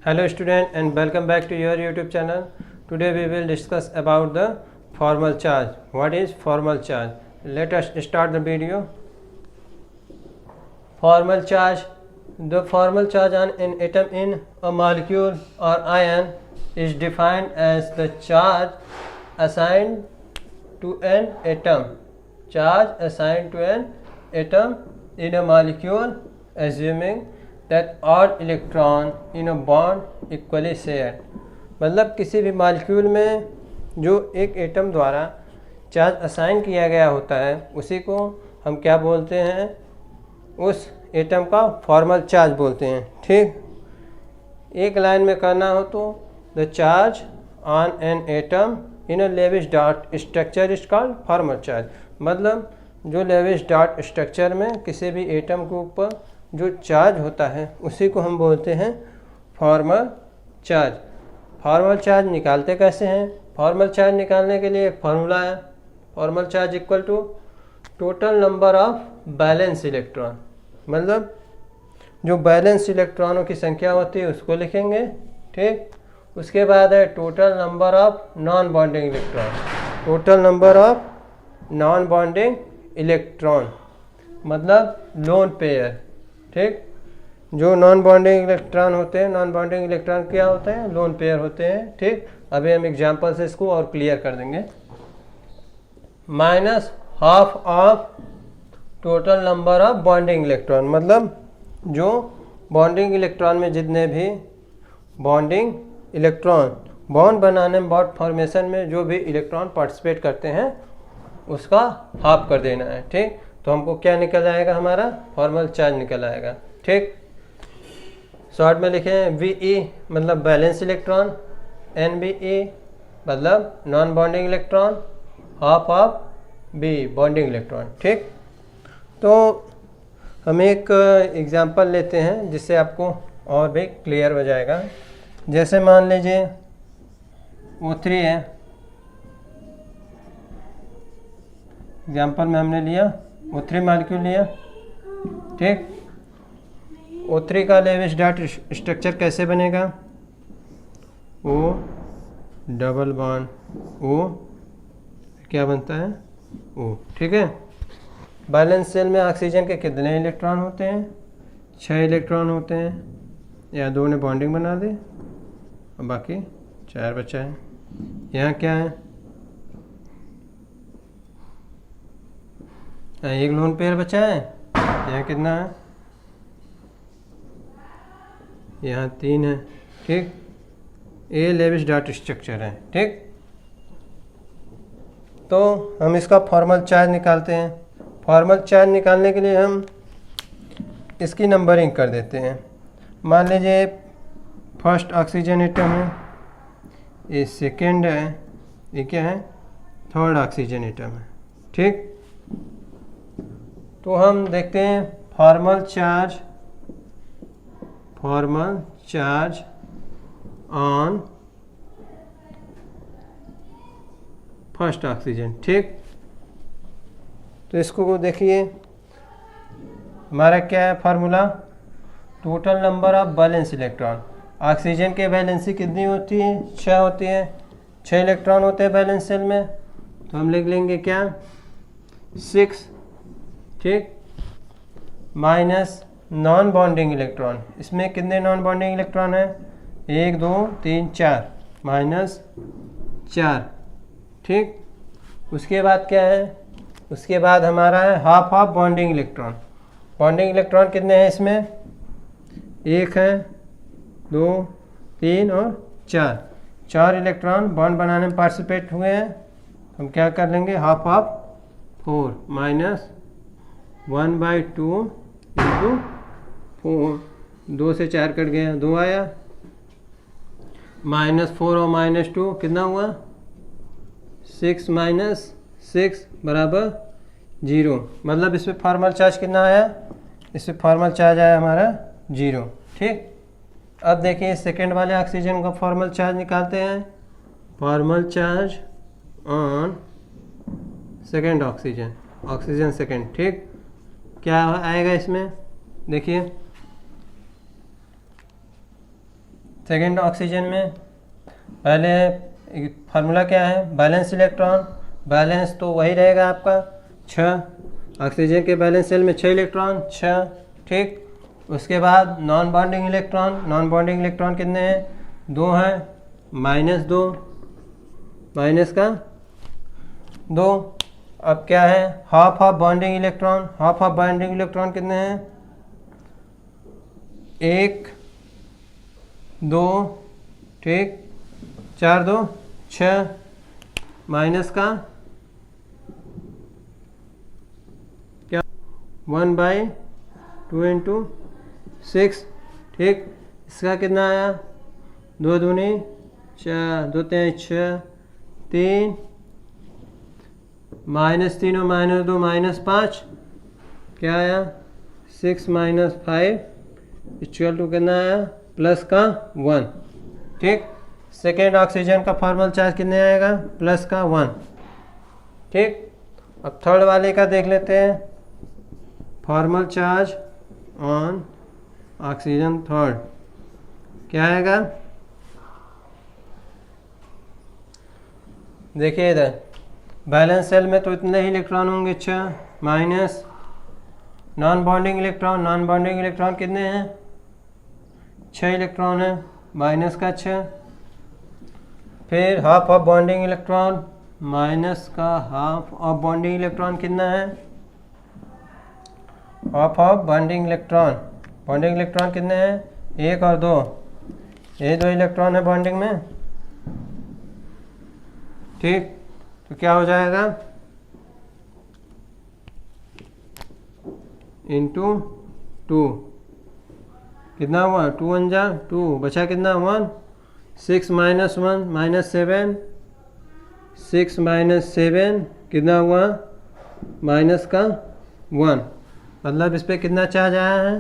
Hello student and welcome back to your YouTube channel. Today we will discuss about the formal charge. What is formal charge? Let us start the video. Formal charge. The formal charge on an atom in a molecule or ion is defined as the charge assigned to an atom. Charge assigned to an atom in a molecule, assuming that all electron in a bond equally shared. मतलब किसी भी molecule में जो एक atom द्वारा charge assign किया गया होता है उसी को हम क्या बोलते हैं, उस एटम का फॉर्मल चार्ज बोलते हैं. ठीक, एक लाइन में करना हो तो the charge on an atom in a Lewis dot structure is called formal charge. मतलब जो लेविस डॉट स्ट्रक्चर में किसी भी एटम के ऊपर जो चार्ज होता है उसी को हम बोलते हैं फॉर्मल चार्ज. फॉर्मल चार्ज निकालते कैसे हैं? फॉर्मल चार्ज निकालने के लिए एक फार्मूला है. Formal charge equal to total number of balance electron. मतलब जो बैलेंस इलेक्ट्रॉनों की संख्या होती है उसको लिखेंगे. ठीक, उसके बाद है total number of non bonding electron. Total number of non bonding electron मतलब लोन पेयर. ठीक, जो नॉन बॉन्डिंग इलेक्ट्रॉन होते हैं, नॉन बॉन्डिंग इलेक्ट्रॉन क्या होते हैं? लोन पेयर होते हैं. ठीक, अभी हम एग्जांपल से इसको और क्लियर कर देंगे. Minus half of total number of bonding electron. मतलब जो बॉन्डिंग इलेक्ट्रॉन में जितने भी बॉन्डिंग इलेक्ट्रॉन बॉन्ड बनाने में, बॉन्ड फॉर्मेशन में जो भी इलेक्ट्रॉन पार्टिसिपेट करते हैं उसका हाफ कर देना है. ठीक, तो हमको क्या निकल आएगा? हमारा फॉर्मल चार्ज निकल आएगा. ठीक, शॉर्ट में लिखें VE मतलब बैलेंस इलेक्ट्रॉन, NBE मतलब non bonding electron, half of B bonding electron. ठीक, तो हम एक एग्जांपल लेते हैं जिससे आपको और भी क्लियर हो जाएगा. जैसे मान लीजिए O3 है. एग्जांपल में हमने लिया O3 मॉलिक्यूल लिया. ठीक, O3 का लेविस डॉट स्ट्रक्चर कैसे बनेगा? O डबल बॉन्ड O क्या बनता है? O. ठीक है, बैलेंस शेल में ऑक्सीजन के कितने इलेक्ट्रॉन होते हैं? 6 इलेक्ट्रॉन होते हैं. या 2 ने बॉन्डिंग बना दे और बाकी 4 बचा है. यहाँ क्या है? एक लोन पेयर बचा है. यहाँ कितना है? यहाँ 3 है. ठीक, ए लेविस डॉट स्ट्रक्चर है. ठीक, तो हम इसका फॉर्मल चार्ज निकालते हैं. फॉर्मल चार्ज निकालने के लिए हम इसकी नंबरिंग कर देते हैं. मान लीजिए फर्स्ट ऑक्सीजन एटम है, ये सेकेंड है, ये क्या है? थर्ड ऑक्सीजन एटम है. ठीक, तो हम देखते हैं formal charge on first oxygen. ठीक, तो इसको देखिए हमारा क्या है formula? Total number of balance electron. Oxygen के वैलेंसी कितनी होती है? 6 होती है. 6 इलेक्ट्रॉन होते हैं बैलेंस शेल में, तो हम लिख लेंगे क्या? 6. ठीक, माइनस नॉन बॉन्डिंग इलेक्ट्रॉन. इसमें कितने नॉन बॉन्डिंग इलेक्ट्रॉन हैं? 1 2 3 4 माइनस 4. ठीक, उसके बाद क्या है? उसके बाद हमारा है half of bonding electron. Bonding electron कितने हैं इसमें? 1 है, 2 3 और 4. 4 इलेक्ट्रॉन बॉन्ड बनाने में पार्टिसिपेट हुए हैं. हम क्या कर लेंगे? Half of 4 minus 1/2 into 4. 2 से 4 कट गया, 2 आया. -4 और -2 कितना हुआ? 6 माइनस 6 बराबर 0. मतलब इसमें फॉर्मल चार्ज कितना आया? इसमें फॉर्मल चार्ज आया हमारा 0. ठीक, अब देखिए सेकेंड वाले ऑक्सीजन का फॉर्मल चार्ज निकालते हैं. Formal charge on second oxygen second. ठीक, क्या आएगा इसमें? देखिए सेकेंड ऑक्सीजन में पहले फार्मूला क्या है, बैलेंस इलेक्ट्रॉन, बैलेंस तो वही रहेगा आपका 6, ऑक्सीजन के बैलेंस शेल में 6 इलेक्ट्रॉन 6, ठीक। उसके बाद non bonding electron, non bonding electron कितने हैं, 2 हैं, -2, माइनस का 2। अब क्या है, half of bonding electron, half of bonding electron कितने हैं, 1 2, ठीक, 4 2 6, माइनस का क्या 1/2 × 6, ठीक। इसका कितना आया, 2 दूनी 4, 2 3 6, 3, -3 और -2 -5, क्या आया 6 - 5 इक्वल टू कितना आया, प्लस का 1, ठीक। सेकेंड ऑक्सीजन का फॉर्मल चार्ज कितने आएगा, प्लस का 1, ठीक। अब थर्ड वाले का देख लेते हैं, formal charge on oxygen third क्या आएगा, देखिए इधर बैलेंस सेल में तो इतने ही इलेक्ट्रॉन होंगे 6, minus non bonding electron, non bonding electron कितने हैं, 6 इलेक्ट्रॉन है, माइनस का 6, फिर half of bonding electron, minus का हाफ ऑफ बॉन्डिंग इलेक्ट्रॉन कितना है, half of bonding electron, bonding electron कितने हैं, 1 और 2, ये 2 इलेक्ट्रॉन है बॉन्डिंग में, ठीक। तो क्या हो जाएगा, × 2, कितना हुआ, 2 1 जा 2, बचा कितना 1, 6 - 1 -7, 6 - 7 कितना हुआ, माइनस का 1, मतलब इस पर कितना चार्ज आया है,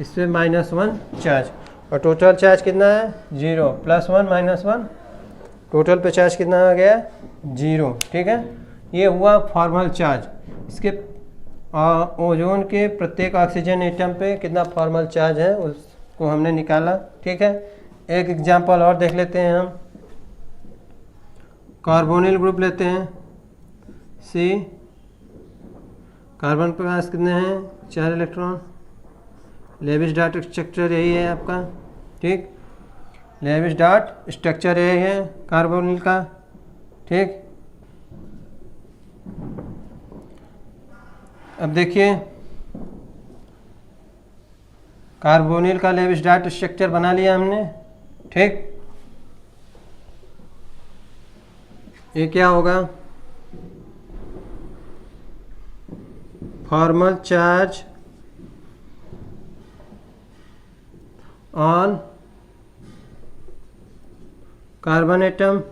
इस पर -1 चार्ज, और टोटल चार्ज कितना है 0, +1 -1, टोटल पे चार्ज कितना आ गया 0, ठीक है। ये हुआ फॉर्मल चार्ज। इसके ओजोन के प्रत्येक ऑक्सीजन एटम पे कितना फॉर्मल चार्ज है उसको हमने निकाला, ठीक है। एक एग्जांपल और देख लेते हैं हम, कार्बोनिल ग्रुप लेते हैं, सी, कार्बन के पास कितने हैं 4 इलेक्ट्रॉन, लेविस डॉट स्ट्रक्चर यही है आपका, ठीक, लेविस डॉट स्ट्रक्चर यही है कार्बोनिल का, ठीक। अब देखिए कार्बोनिल का लेविस डॉट स्ट्रक्चर बना लिया हमने, ठीक। ये क्या होगा, formal charge on carbon atom,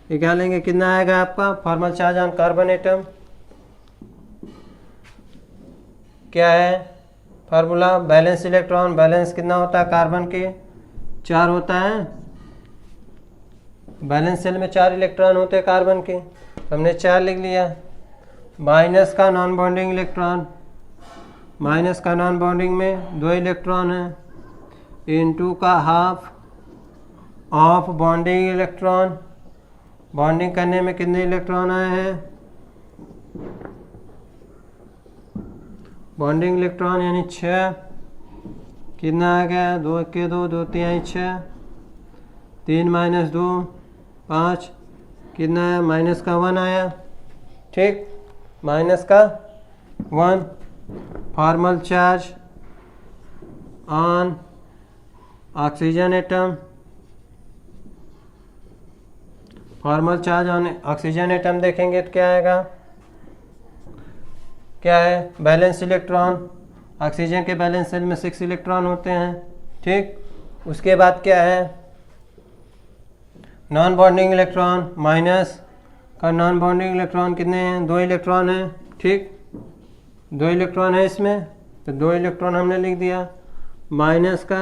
ये क्या लेंगे, कितना आएगा आपका formal charge on carbon atom, क्या है फार्मूला, बैलेंस इलेक्ट्रॉन, बैलेंस कितना होता है कार्बन के 4 होता है, बैलेंस सेल में 4 इलेक्ट्रॉन होते हैं कार्बन के, हमने 4 लिख लिया, माइनस का नॉन बॉन्डिंग इलेक्ट्रॉन, माइनस का नॉन बॉन्डिंग में 2 इलेक्ट्रॉन है, × का half of bonding electron, bonding करने में कितने इलेक्ट्रॉन आए हैं, बॉन्डिंग इलेक्ट्रॉन यानी 6, कितना आ गया 2 के 2 2 3 6, 3 - 2 5, कितना आया माइनस का 1 आया, ठीक, माइनस का 1, formal charge on oxygen atom, formal charge on oxygen atom देखेंगे तो क्या आएगा, क्या है बैलेंस इलेक्ट्रॉन, ऑक्सीजन के बैलेंस सेल में 6 इलेक्ट्रॉन होते हैं, ठीक। उसके बाद क्या है नॉन बॉन्डिंग इलेक्ट्रॉन, माइनस का नॉन बॉन्डिंग इलेक्ट्रॉन कितने हैं 2 इलेक्ट्रॉन हैं, ठीक, 2 इलेक्ट्रॉन है इसमें, तो 2 इलेक्ट्रॉन हमने लिख दिया, माइनस का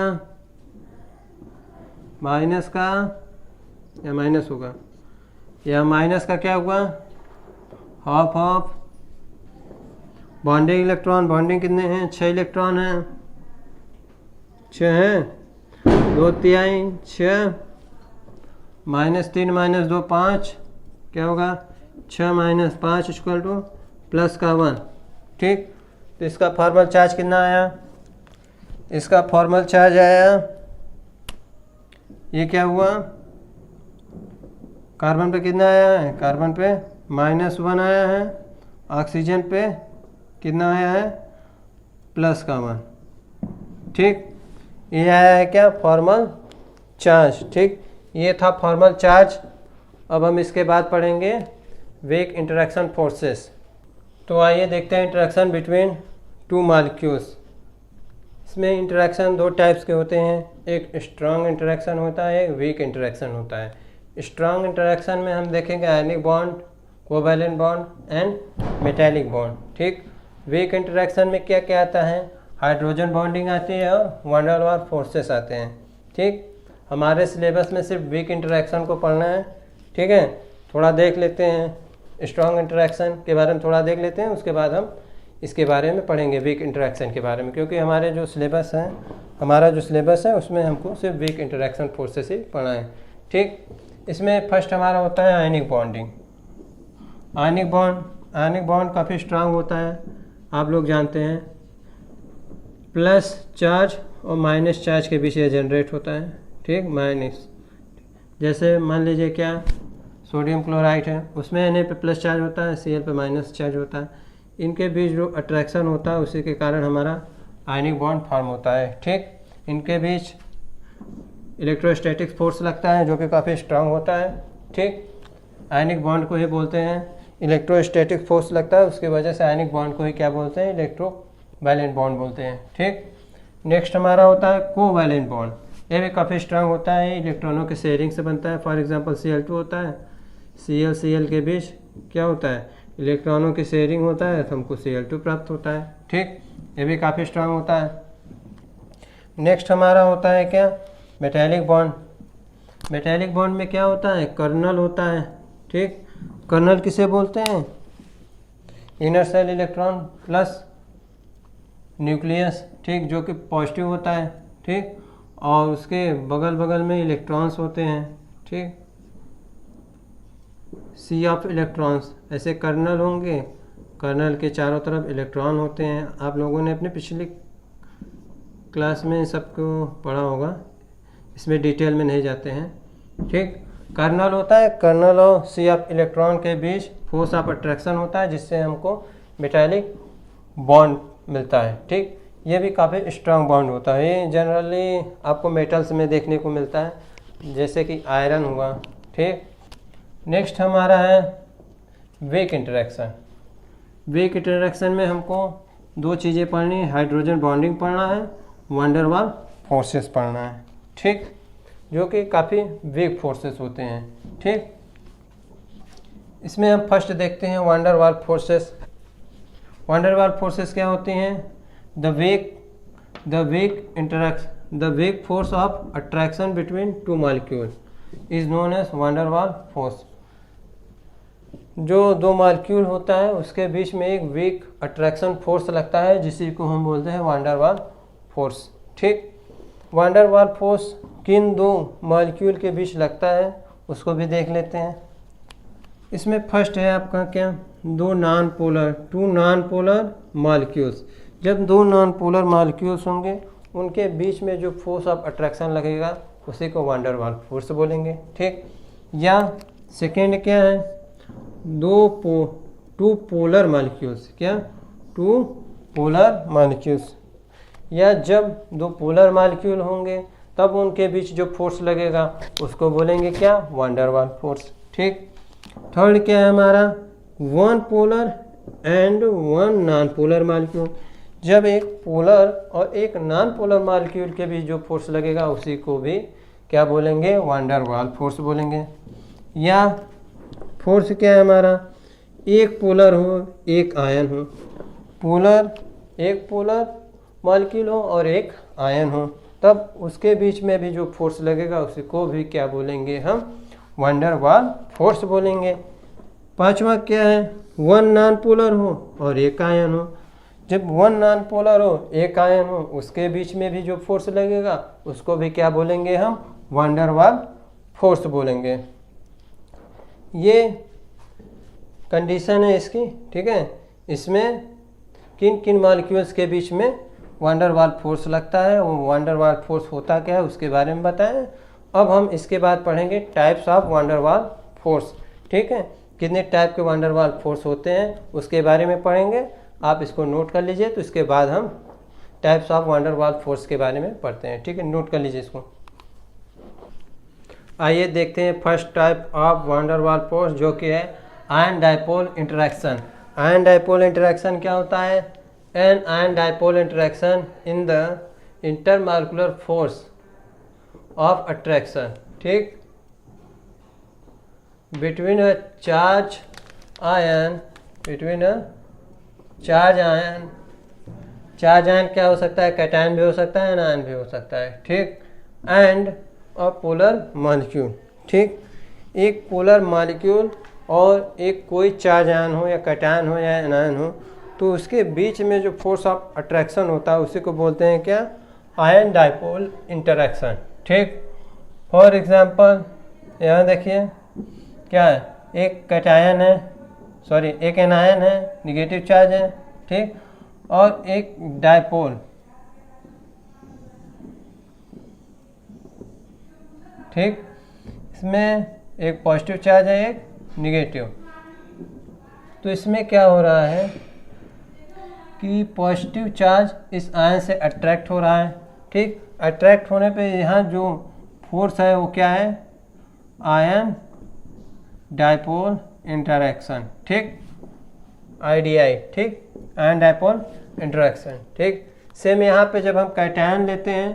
या माइनस होगा, या माइनस का क्या हुआ half of bonding electron, bonding कितने हैं 6 इलेक्ट्रॉन हैं, 6 हैं, 2 तिहाई 6, -3 -2 5, क्या होगा 6 - 5 इक्वल टू प्लस का 1। ठीक, तो इसका फॉर्मल चार्ज कितना आया? इसका फॉर्मल चार्ज आया, ये क्या हुआ, कार्बन पे कितना आया है? कार्बन पे -1 आया है, ऑक्सीजन पे कितना आया है? प्लस का 1। ठीक, ये आया है क्या? Formal charge. ठीक, ये था फॉर्मल चार्ज। अब हम इसके बाद पढ़ेंगे वीक इंटरेक्शन फोर्सेस। तो आइए देखते हैं इंटरेक्शन बिटवीन टू मॉलिक्यूल्स। इसमें इंटरेक्शन दो टाइप्स के होते हैं, एक स्ट्रॉन्ग इंटरेक्शन होता है, एक वीक इंटरेक्शन होता है। स्ट्रॉन्ग इंटरेक्शन में हम देखेंगे ionic bond, covalent bond and metallic bond. ठीक, वीक इंटरेक्शन में क्या क्या आता है? हाइड्रोजन बॉन्डिंग आती है और वन डेर वाल्स फोर्सेस आते हैं। ठीक, हमारे सिलेबस में सिर्फ वीक इंटरेक्शन को पढ़ना है। ठीक है, थोड़ा देख लेते हैं स्ट्रॉन्ग इंटरेक्शन के बारे में, थोड़ा देख लेते हैं, उसके बाद हम इसके बारे में पढ़ेंगे वीक इंटरेक्शन के बारे में, क्योंकि हमारे जो सिलेबस है, हमारा जो सिलेबस है उसमें हमको सिर्फ वीक इंटरेक्शन फोर्सेस ही पढ़ना है। ठीक, इसमें फर्स्ट हमारा होता है आयनिक बॉन्डिंग। आयनिक बॉन्ड काफ़ी स्ट्रांग होता है, आप लोग जानते हैं। प्लस चार्ज और माइनस चार्ज के बीच ये जनरेट होता है। ठीक, माइनस, जैसे मान लीजिए क्या सोडियम क्लोराइड है, उसमें Na पे प्लस चार्ज होता है, Cl पे माइनस चार्ज होता है। इनके बीच जो अट्रैक्शन होता है उसी के कारण हमारा आयनिक बॉन्ड फॉर्म होता है। ठीक, इनके बीच इलेक्ट्रोस्टैटिक फोर्स लगता है जो कि काफ़ी स्ट्रांग होता है। ठीक, आयनिक बॉन्ड को ही बोलते हैं इलेक्ट्रोस्टैटिक फोर्स लगता है, उसकी वजह से आयनिक बॉन्ड को ही क्या बोलते हैं? इलेक्ट्रोवैलेंट बॉन्ड बोलते हैं। ठीक, नेक्स्ट हमारा होता है कोवैलेंट बॉन्ड। ये भी काफ़ी स्ट्रांग होता है, इलेक्ट्रॉनों के शेयरिंग से बनता है। फॉर एग्जांपल Cl2 होता है, Cl के बीच क्या होता है? इलेक्ट्रॉनों की शेयरिंग होता है, तो हमको Cl2 प्राप्त होता है। ठीक, ये भी काफ़ी स्ट्रांग होता है। नेक्स्ट हमारा होता है क्या? Metallic bond. मेटालिक बॉन्ड में क्या होता है? कर्नल होता है। ठीक, कर्नल किसे बोलते हैं? Inner cell electron plus nucleus. ठीक, जो कि पॉजिटिव होता है। ठीक, और उसके बगल बगल में इलेक्ट्रॉन्स होते हैं। ठीक, सी ऑफ इलेक्ट्रॉन्स, ऐसे कर्नल होंगे, कर्नल के चारों तरफ इलेक्ट्रॉन होते हैं। आप लोगों ने अपने पिछली क्लास में सबको पढ़ा होगा, इसमें डिटेल में नहीं जाते हैं। ठीक, कर्नल होता है, कर्नल और सी ऑफ इलेक्ट्रॉन के बीच फोर्स ऑफ अट्रैक्शन होता है, जिससे हमको मेटालिक बॉन्ड मिलता है। ठीक, ये भी काफ़ी स्ट्रांग बॉन्ड होता है। ये जनरली आपको मेटल्स में देखने को मिलता है, जैसे कि आयरन हुआ। ठीक, नेक्स्ट हमारा है वीक इंटरेक्शन। वीक इंटरेक्शन में हमको दो चीज़ें पढ़नी है, हाइड्रोजन बॉन्डिंग पढ़ना है, वन डेर वाल्स फोर्सेस पढ़ना है। ठीक, जो कि काफ़ी वीक फोर्सेस होते हैं। ठीक, इसमें हम फर्स्ट देखते हैं van der Waals forces. Van der Waals forces क्या होती हैं? The weak force of attraction between two molecules is known as van der Waals force। जो दो मॉलिक्यूल होता है उसके बीच में एक वीक अट्रैक्शन फोर्स लगता है, जिसी को हम बोलते हैं van der Waals फोर्स। ठीक, van der Waals फोर्स किन दो मॉलिक्यूल के बीच लगता है उसको भी देख लेते हैं। इसमें फर्स्ट है आपका क्या? Two non polar molecules. जब दो नॉन पोलर मॉलिक्यूल्स होंगे उनके बीच में जो फोर्स ऑफ अट्रैक्शन लगेगा उसी को van der Waals फोर्स बोलेंगे। ठीक, या सेकेंड क्या है? Two polar molecules. क्या? टू पोलर मॉलिक्यूल्स, या जब दो पोलर मॉलिक्यूल होंगे तब उनके बीच जो फोर्स लगेगा उसको बोलेंगे क्या? van der Waals force. ठीक, थर्ड क्या है हमारा? One polar and one non polar molecule. जब एक पोलर और एक नॉन पोलर मॉलिक्यूल के बीच जो फोर्स लगेगा उसी को भी क्या बोलेंगे? van der Waals फोर्स बोलेंगे। या फोर्स क्या है हमारा? एक पोलर हो एक आयन हो, एक पोलर मॉलिक्यूल हो और एक आयन हो, तब उसके बीच में भी जो फोर्स लगेगा उसी को भी क्या बोलेंगे? हम van der Waals फोर्स बोलेंगे। पांचवा क्या है? वन नॉन पोलर हो और एक आयन हो। जब वन नॉन पोलर हो, एक आयन हो, उसके बीच में भी जो फोर्स लगेगा उसको भी क्या बोलेंगे हम, वैन डर वाल फोर्स बोलेंगे। ये कंडीशन है इसकी, ठीक है। इसमें किन किन मॉलिक्यूल्स के बीच में वैन डर वाल फोर्स लगता है, वो वैन डर वाल फोर्स होता क्या है उसके बारे में बताएं। अब हम इसके बाद पढ़ेंगे टाइप्स ऑफ वैन डर वाल फोर्स, ठीक है। कितने टाइप के वैन डर वाल फोर्स होते हैं उसके बारे में पढ़ेंगे, आप इसको नोट कर लीजिए। तो इसके बाद हम टाइप्स ऑफ वैन डर वाल फोर्स के बारे में पढ़ते हैं, ठीक है, नोट कर लीजिए इसको। आइए देखते हैं first type of van der वाल फोर्स, जो कि है ion dipole interaction. Ion dipole interaction क्या होता है? An ion dipole interaction in the intermolecular force of attraction, ठीक, between a charge ion, between a charge ion. Charge ion क्या हो सकता है? कैटायन भी हो सकता है, एनायन भी हो सकता है, ठीक, एंड अ पोलर मॉलिक्यूल, ठीक। एक पोलर मॉलिक्यूल और एक कोई चार्ज आयन हो या कैटायन हो या एनायन हो, तो उसके बीच में जो फोर्स ऑफ अट्रैक्शन होता है उसी को बोलते हैं क्या? आयन डाइपोल इंटरेक्शन, ठीक। फॉर एग्जांपल यहाँ देखिए क्या है, एक कैटायन है, सॉरी एक एनायन है, निगेटिव चार्ज है, ठीक, और एक डाइपोल, ठीक, इसमें एक पॉजिटिव चार्ज है, एक निगेटिव। तो इसमें क्या हो रहा है कि पॉजिटिव चार्ज इस आयन से अट्रैक्ट हो रहा है, ठीक। अट्रैक्ट होने पे यहाँ जो फोर्स है वो क्या है? आयन डाइपोल इंटरेक्शन, ठीक, आईडीआई, ठीक, आयन डाइपोल इंटरेक्शन, ठीक। सेम यहाँ पे जब हम कैटायन लेते हैं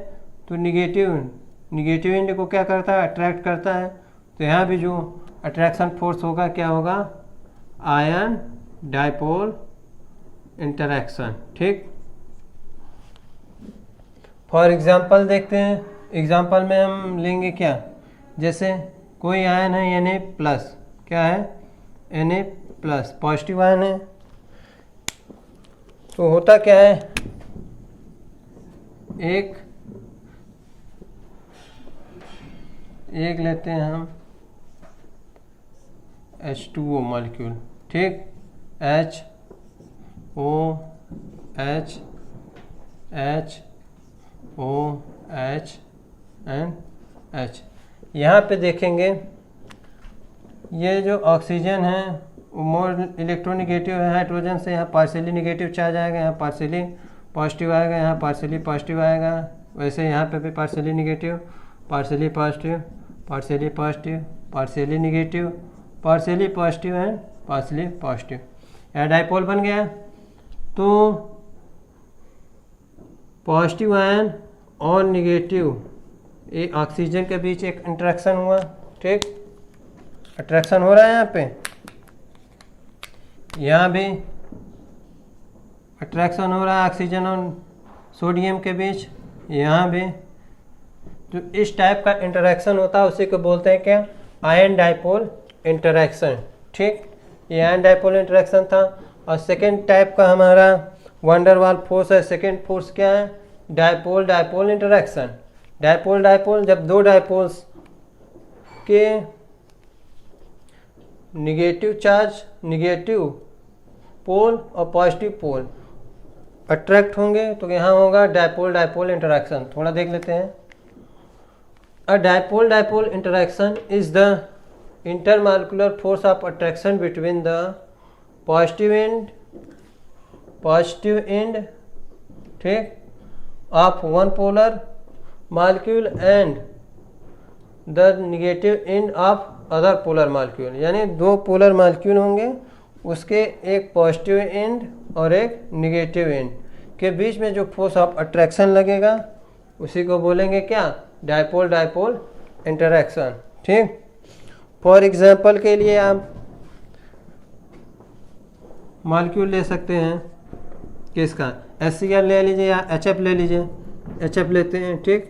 तो निगेटिव एंड को क्या करता है? अट्रैक्ट करता है। तो यहाँ भी जो अट्रैक्शन फोर्स होगा क्या होगा? आयन डाइपोल इंटरेक्शन, ठीक। फॉर एग्जांपल देखते हैं, एग्जांपल में हम लेंगे क्या, जैसे कोई आयन है Na प्लस, क्या है? Na प्लस पॉजिटिव आयन है। तो होता क्या है, एक लेते हैं हम H2O मॉलिक्यूल, ठीक, HOH HOH एंड H। यहाँ पे देखेंगे ये जो ऑक्सीजन है वो मोर इलेक्ट्रोनिगेटिव है, हाइड्रोजन से यहाँ पार्शियली निगेटिव चार्ज आएगा, यहाँ पार्शियली पॉजिटिव आएगा, यहाँ पार्शियली पॉजिटिव आएगा। वैसे यहाँ पे भी partially negative, partially positive, partially positive, partially negative, partially positive and partially positive. यहाँ डाइपोल बन गया। तो पॉजिटिव आयन और निगेटिव ये ऑक्सीजन के बीच एक इंटरेक्शन हुआ, ठीक, अट्रैक्शन हो रहा है। यहाँ भी अट्रैक्शन हो रहा है ऑक्सीजन और सोडियम के बीच, यहाँ भी। तो इस टाइप का इंटरेक्शन होता है उसी को बोलते हैं क्या? आयन डाइपोल इंटरेक्शन, ठीक। ये आयन डाइपोल इंटरेक्शन था। और सेकेंड टाइप का हमारा वैन डर वाल फोर्स है। सेकेंड फोर्स क्या है? Dipole dipole interaction. Dipole dipole जब दो डाइपोल्स के निगेटिव चार्ज, निगेटिव पोल और पॉजिटिव पोल अट्रैक्ट होंगे तो यहाँ होगा डाइपोल डाइपोल इंटरेक्शन। थोड़ा देख लेते हैं। A dipole dipole interaction is the intermolecular force of attraction between the positive end, ठीक, of one polar molecule and the negative end of other polar molecule. यानी दो पोलर मॉलिक्यूल होंगे, उसके एक पॉजिटिव एंड और एक नेगेटिव एंड के बीच में जो फोर्स ऑफ अट्रैक्शन लगेगा उसी को बोलेंगे क्या? डाइपोल डाइपोल इंटरेक्शन, ठीक। फॉर एग्जांपल के लिए आप मॉलिक्यूल ले सकते हैं किसका? HCl ले लीजिए या HF ले लीजिए। HF लेते हैं, ठीक,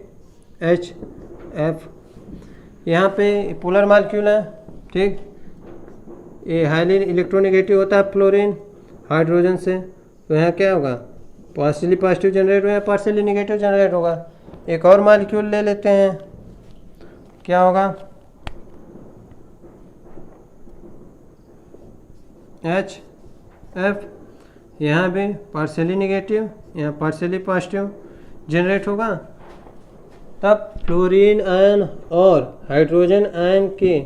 HF। यहाँ पे पोलर मॉलिक्यूल है, ठीक। ये हाईली इलेक्ट्रोनेगेटिव होता है फ्लोरीन हाइड्रोजन से, तो यहाँ क्या होगा? पार्शियली पॉजिटिव जनरेट होगा या पार्शियली निगेटिव जनरेट होगा। एक और मॉलिक्यूल ले लेते हैं, क्या होगा, HF, यहाँ भी पार्शियली निगेटिव, यहाँ पार्शियली पॉजिटिव जनरेट होगा। तब फ्लोरीन आयन और हाइड्रोजन आयन के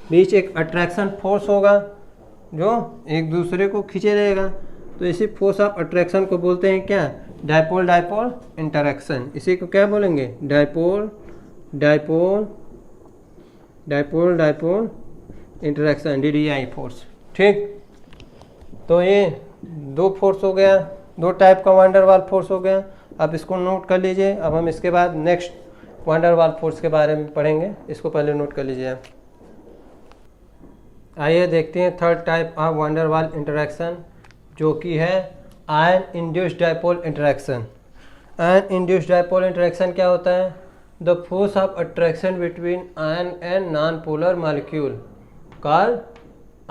बीच एक अट्रैक्शन फोर्स होगा जो एक दूसरे को खींचे रहेगा। तो इसी फोर्स ऑफ अट्रैक्शन को बोलते हैं क्या, डायपोल डायपोल इंटरेक्शन। इसी को क्या बोलेंगे, dipole dipole dipole dipole interaction, DDI force. ठीक, तो ये दो फोर्स हो गया, दो टाइप का वान डेर वाल फोर्स हो गया। अब इसको नोट कर लीजिए। अब हम इसके बाद नेक्स्ट वान डेर वाल फोर्स के बारे में पढ़ेंगे, इसको पहले नोट कर लीजिए। आइए देखते हैं third type of van der वाल इंटरेक्शन, जो कि है ion induced dipole interaction. Ion induced dipole interaction क्या होता है, the force of attraction between ion and non polar molecule called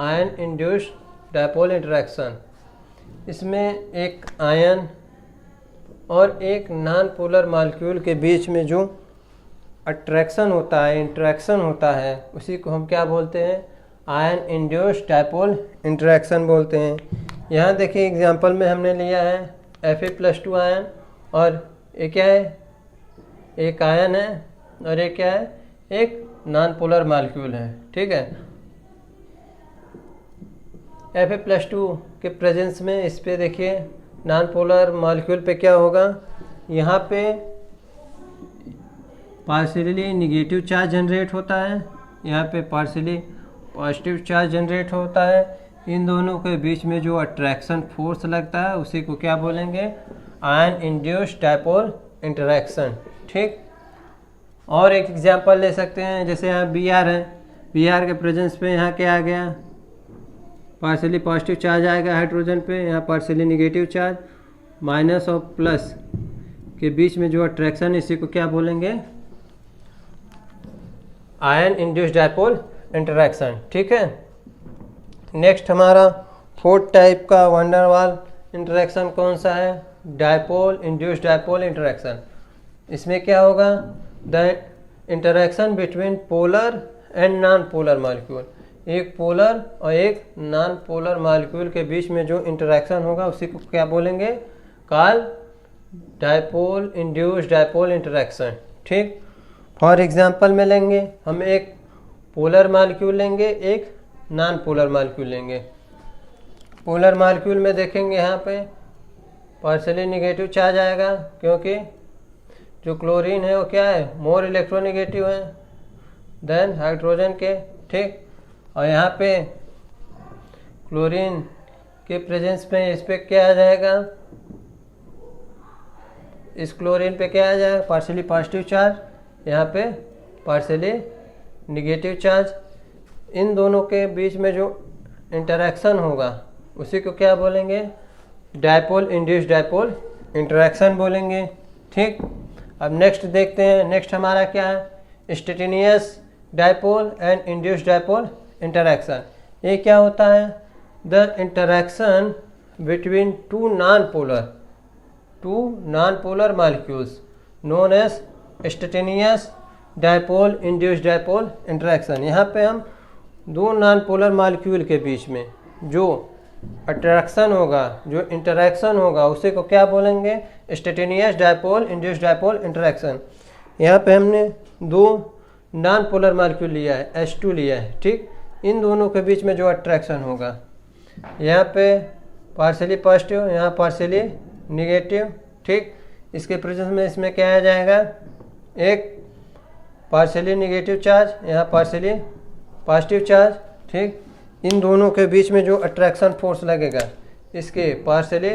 ion induced dipole interaction. इसमें एक आयन और एक नॉन पोलर मॉलिक्यूल के बीच में जो अट्रैक्शन होता है, इंटरेक्शन होता है, उसी को हम क्या बोलते हैं, आयन इंड्यूस्ड डायपोल इंटरेक्शन बोलते हैं। यहाँ देखिए एग्जांपल में हमने लिया है Fe+2 आयन, और ये क्या है, एक आयन है और ये क्या है, एक नॉन पोलर मॉलिक्यूल है। ठीक है, Fe+2 के प्रेजेंस में इस पे देखिए नॉन पोलर मॉलिक्यूल पे क्या होगा, यहाँ पे पार्शियली निगेटिव चार्ज जनरेट होता है, यहाँ पे पार्शियली पॉजिटिव चार्ज जनरेट होता है। इन दोनों के बीच में जो अट्रैक्शन फोर्स लगता है उसी को क्या बोलेंगे, आयन इंड्यूस्ड डायपोल इंटरेक्शन। ठीक, और एक एग्जांपल ले सकते हैं, जैसे यहाँ Br है, Br के प्रेजेंस पे यहाँ क्या आ गया, पार्शियली पॉजिटिव चार्ज आएगा हाइड्रोजन पे, यहाँ पार्शियली निगेटिव चार्ज, माइनस और प्लस के बीच में जो अट्रैक्शन है इसी को क्या बोलेंगे, आयन इंड्यूस्ड डायपोल इंटरेक्शन। ठीक है, नेक्स्ट हमारा फोर्थ टाइप का वान डेर वाल इंटरेक्शन कौन सा है, डायपोल इंड्यूस्ड डायपोल इंटरेक्शन। इसमें क्या होगा, the interaction between polar and non polar molecule, एक पोलर और एक नॉन पोलर मॉलिक्यूल के बीच में जो इंटरेक्शन होगा उसी को क्या बोलेंगे, call dipole induced dipole interaction. ठीक, फॉर एग्जांपल में लेंगे हम, एक पोलर मॉलिक्यूल लेंगे, एक नॉन पोलर मॉलिक्यूल लेंगे। पोलर मॉलिक्यूल में देखेंगे यहाँ पे पार्शियली निगेटिव चार्ज आएगा, क्योंकि जो क्लोरीन है वो क्या है, मोर इलेक्ट्रोनिगेटिव है देन हाइड्रोजन के। ठीक, और यहाँ पे क्लोरीन के प्रेजेंस में इस पे क्या आ जाएगा, इस क्लोरीन पे क्या आ जाएगा, पार्शियली पॉजिटिव चार्ज, यहाँ पे पार्शियली निगेटिव चार्ज। इन दोनों के बीच में जो इंटरेक्शन होगा उसी को क्या बोलेंगे, डायपोल इंड्यूस्ड डायपोल इंटरेक्शन बोलेंगे। ठीक, अब नेक्स्ट देखते हैं, नेक्स्ट हमारा क्या है, instantaneous dipole and induced dipole interaction. ये क्या होता है, the interaction between two non polar molecules known as instantaneous dipole induced dipole interaction. यहाँ पे हम दो नॉन पोलर मॉलिक्यूल के बीच में जो अट्रैक्शन होगा, जो इंटरेक्शन होगा, उसी को क्या बोलेंगे, instantaneous dipole induced dipole interaction. यहाँ पे हमने दो नॉन पोलर मॉलिक्यूल लिया है, H2 लिया है। ठीक, इन दोनों के बीच में जो अट्रैक्शन होगा, यहाँ पे पार्शियली पॉजिटिव, यहाँ पार्शियली निगेटिव। ठीक, इसके प्रेजेंस में इसमें क्या आ जाएगा, एक पार्शियली निगेटिव चार्ज, यहाँ पार्शियली पॉजिटिव चार्ज। ठीक, इन दोनों के बीच में जो अट्रैक्शन फोर्स लगेगा, इसके पार्शियली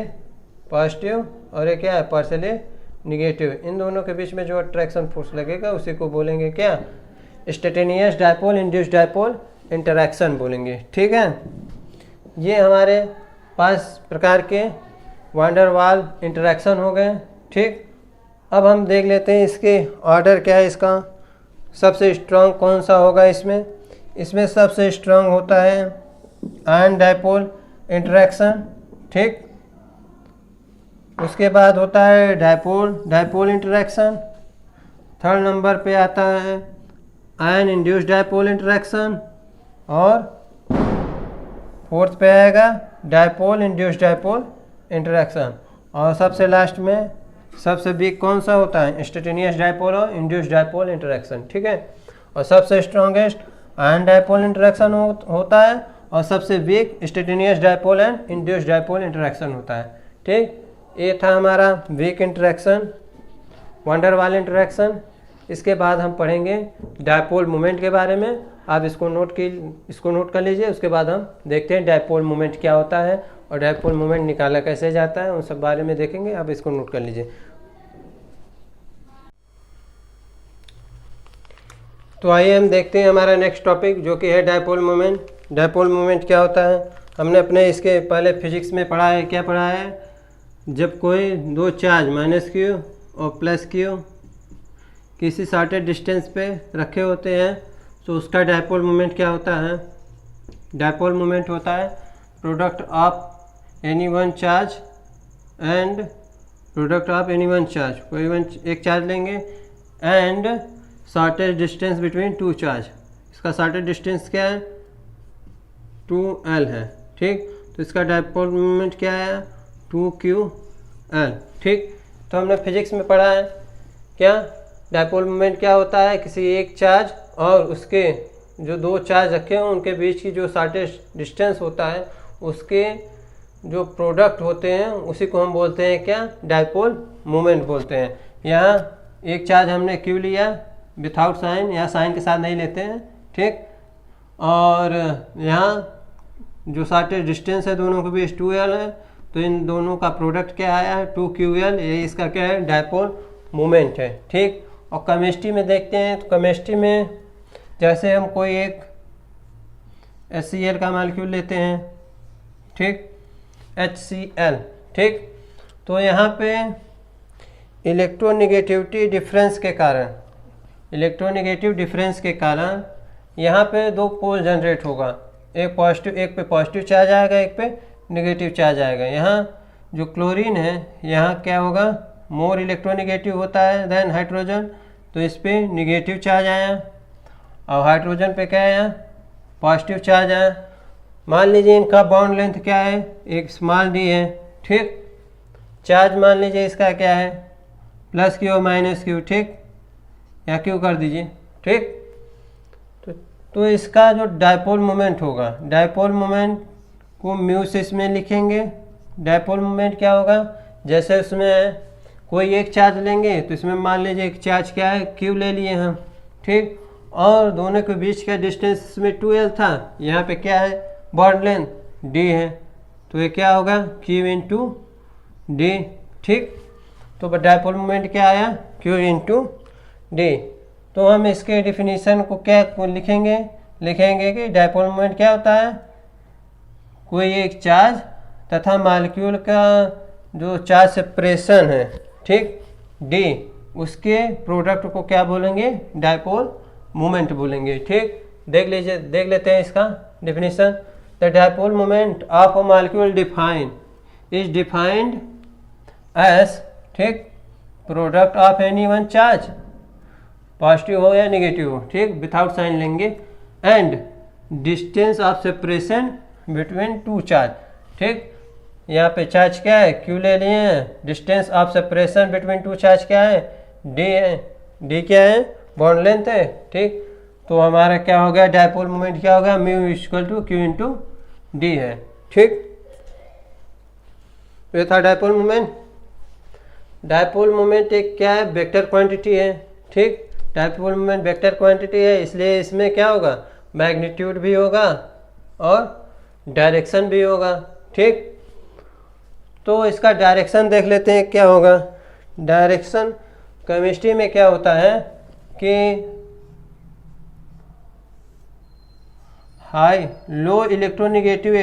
पॉजिटिव और ये क्या है, पार्शियली निगेटिव, इन दोनों के बीच में जो अट्रैक्शन फोर्स लगेगा उसी को बोलेंगे क्या, instantaneous dipole induced dipole interaction बोलेंगे। ठीक है, ये हमारे 5 प्रकार के वान डेर वाल इंटरेक्शन हो गए। ठीक, अब हम देख लेते हैं इसके ऑर्डर क्या है, इसका सबसे स्ट्रांग कौन सा होगा। इसमें सबसे स्ट्रांग होता है आयन डायपोल इंटरेक्शन। ठीक, उसके बाद होता है डायपोल इंटरेक्शन। थर्ड नंबर पे आता है आयन इंड्यूस्ड डायपोल इंटरेक्शन। और फोर्थ पे आएगा डायपोल इंड्यूस्ड डायपोल इंटरेक्शन। और सबसे लास्ट में सबसे वीक कौन सा होता है? इंस्टैंटेनियस डायपोल और इंड्यूस्ड डायपोल इंटरेक्शन। ठीक है। और सबसे स्ट्रॉन्गेस्ट आयन डायपोल इंटरेक्शन होता है और सबसे weak instantaneous dipole and induced dipole interaction होता है। ठीक, ये था हमारा weak interaction, van der Waal interaction. इसके बाद हम पढ़ेंगे डायपोल मोमेंट के बारे में। आप इसको नोट कर लीजिए। उसके बाद हम देखते हैं डायपोल मोमेंट क्या होता है और डायपोल मोमेंट निकाला कैसे जाता है, उन सब बारे में देखेंगे। आप इसको नोट कर लीजिए। तो आइए हम देखते हैं हमारा नेक्स्ट टॉपिक जो कि है डायपोल मोमेंट। डायपोल मोमेंट क्या होता है? हमने अपने इसके पहले फिजिक्स में पढ़ा है। क्या पढ़ा है? जब कोई दो चार्ज माइनस क्यू और प्लस क्यू किसी शॉर्टेड डिस्टेंस पे रखे होते हैं तो उसका डायपोल मोमेंट क्या होता है? डायपोल मोमेंट होता है product of any one charge and product of any one charge. कोई एक चार्ज लेंगे and shortage distance between two charge. इसका शॉर्टेज डिस्टेंस क्या है? 2L है। ठीक, तो इसका डायपोल मोमेंट क्या है? 2QL। ठीक, तो हमने फिजिक्स में पढ़ा है क्या डायपोल मोमेंट क्या होता है? किसी एक चार्ज और उसके जो दो चार्ज रखे हों उनके बीच की जो शॉर्टेज डिस्टेंस होता है उसके जो प्रोडक्ट होते हैं उसी को हम बोलते हैं क्या? डायपोल मोमेंट बोलते हैं। यहाँ एक चार्ज हमने क्यू लिया विथआउट साइन, या साइन के साथ नहीं लेते हैं। ठीक, और यहाँ जो शॉर्टेज डिस्टेंस है दोनों के बीच 2L है, तो इन दोनों का प्रोडक्ट क्या आया है? 2QL। ये इसका क्या है? डायपोल मोमेंट है। ठीक, और केमिस्ट्री में देखते हैं तो केमिस्ट्री में जैसे हम कोई एक HCl का मॉलिक्यूल लेते हैं, ठीक, HCl। ठीक, तो यहाँ पे इलेक्ट्रोनेगेटिविटी डिफरेंस के कारण यहाँ पे दो पोल जनरेट होगा। एक पे पॉजिटिव चार्ज आएगा, एक पे नेगेटिव चार्ज आएगा। यहाँ जो क्लोरीन है यहाँ क्या होगा? मोर इलेक्ट्रोनेगेटिव होता है देन हाइड्रोजन, तो इस पे निगेटिव चार्ज आया और हाइड्रोजन पे क्या आया? पॉजिटिव चार्ज आया। मान लीजिए इनका बॉन्ड लेंथ क्या है? एक स्मॉल डी है। ठीक, चार्ज मान लीजिए इसका क्या है? प्लस क्यू और माइनस क्यू। ठीक, या क्यू कर दीजिए। ठीक, तो इसका जो डायपोल मोमेंट होगा, डायपोल मोमेंट को म्यू से इसमें लिखेंगे। डायपोल मोमेंट क्या होगा? जैसे उसमें कोई एक चार्ज लेंगे तो इसमें मान लीजिए एक चार्ज क्या है? क्यू ले लिए हम। ठीक, और दोनों के बीच का डिस्टेंस इसमें 2L था, यहाँ पे क्या है? बॉन्ड लेंथ D है, तो ये क्या होगा? Q into D। ठीक, तो डायपोल मोमेंट क्या आया? Q into D। तो हम इसके डिफिनीशन को क्या लिखेंगे कि डायपोल मोमेंट क्या होता है? कोई एक चार्ज तथा मॉलिक्यूल का जो चार्ज सेपरेशन है, ठीक, D, उसके प्रोडक्ट को क्या बोलेंगे? डायपोल मोमेंट बोलेंगे। ठीक, देख लेते हैं इसका definition. The dipole moment of a molecule is defined as, ठीक, product of any one charge, positive हो या नेगेटिव हो, ठीक, विथआउट साइन लेंगे, and distance of separation between two charge. ठीक, यहाँ पे चार्ज क्या है? क्यू ले लिए हैं। Distance of separation between two charge क्या है? डी है। डी क्या है? बॉन्ड लेंथ है। ठीक, तो हमारा क्या हो गया? डायपोल मोमेंट क्या होगा? Mu equal to Q into D है। ठीक, ये था डायपोल मोमेंट। डायपोल मोमेंट एक क्या है? वेक्टर क्वांटिटी है। ठीक, डायपोल मोमेंट वेक्टर क्वांटिटी है, इसलिए इसमें क्या होगा? मैग्नीट्यूड भी होगा और डायरेक्शन भी होगा। ठीक, तो इसका डायरेक्शन देख लेते हैं क्या होगा। डायरेक्शन केमिस्ट्री में क्या होता है कि लो इलेक्ट्रोनेगेटिव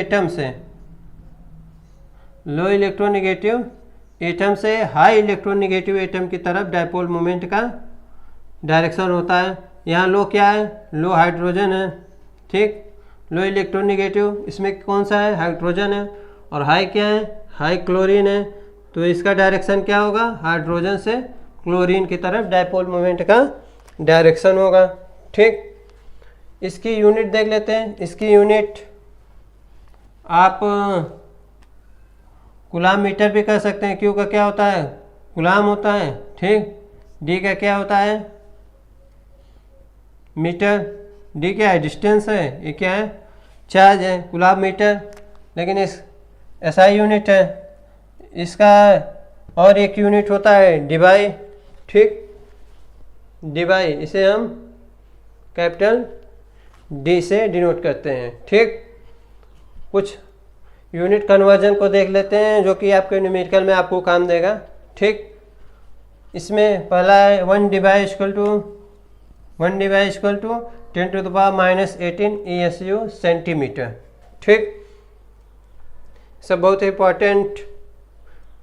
एटम से हाई इलेक्ट्रोनेगेटिव एटम की तरफ डायपोल मोमेंट का डायरेक्शन होता है। यहाँ लो क्या है? लो हाइड्रोजन है। ठीक, लो इलेक्ट्रोनेगेटिव, इसमें कौन सा है? हाइड्रोजन है। और हाई क्या है? हाई क्लोरीन है। तो इसका डायरेक्शन क्या होगा, हाइड्रोजन से क्लोरीन की तरफ डायपोल मोमेंट का डायरेक्शन होगा। ठीक, इसकी यूनिट देख लेते हैं। इसकी यूनिट आप कूलाम मीटर भी कह सकते हैं। क्यू का क्या होता है, कूलाम होता है। ठीक, डी का क्या होता है, मीटर। डी क्या है, डिस्टेंस है। ये क्या है, चार्ज है, कूलाम मीटर। लेकिन इस एसआई यूनिट है इसका। और एक यूनिट होता है डिवाई। ठीक, डिवाई, इसे हम कैपिटल डी से डिनोट करते हैं। ठीक, कुछ यूनिट कन्वर्जन को देख लेते हैं जो कि आपके न्यूमेरिकल में आपको काम देगा। ठीक, इसमें पहला है 1 debye equal to 10⁻⁻18 ESU centimetre. ठीक, सब बहुत इंपॉर्टेंट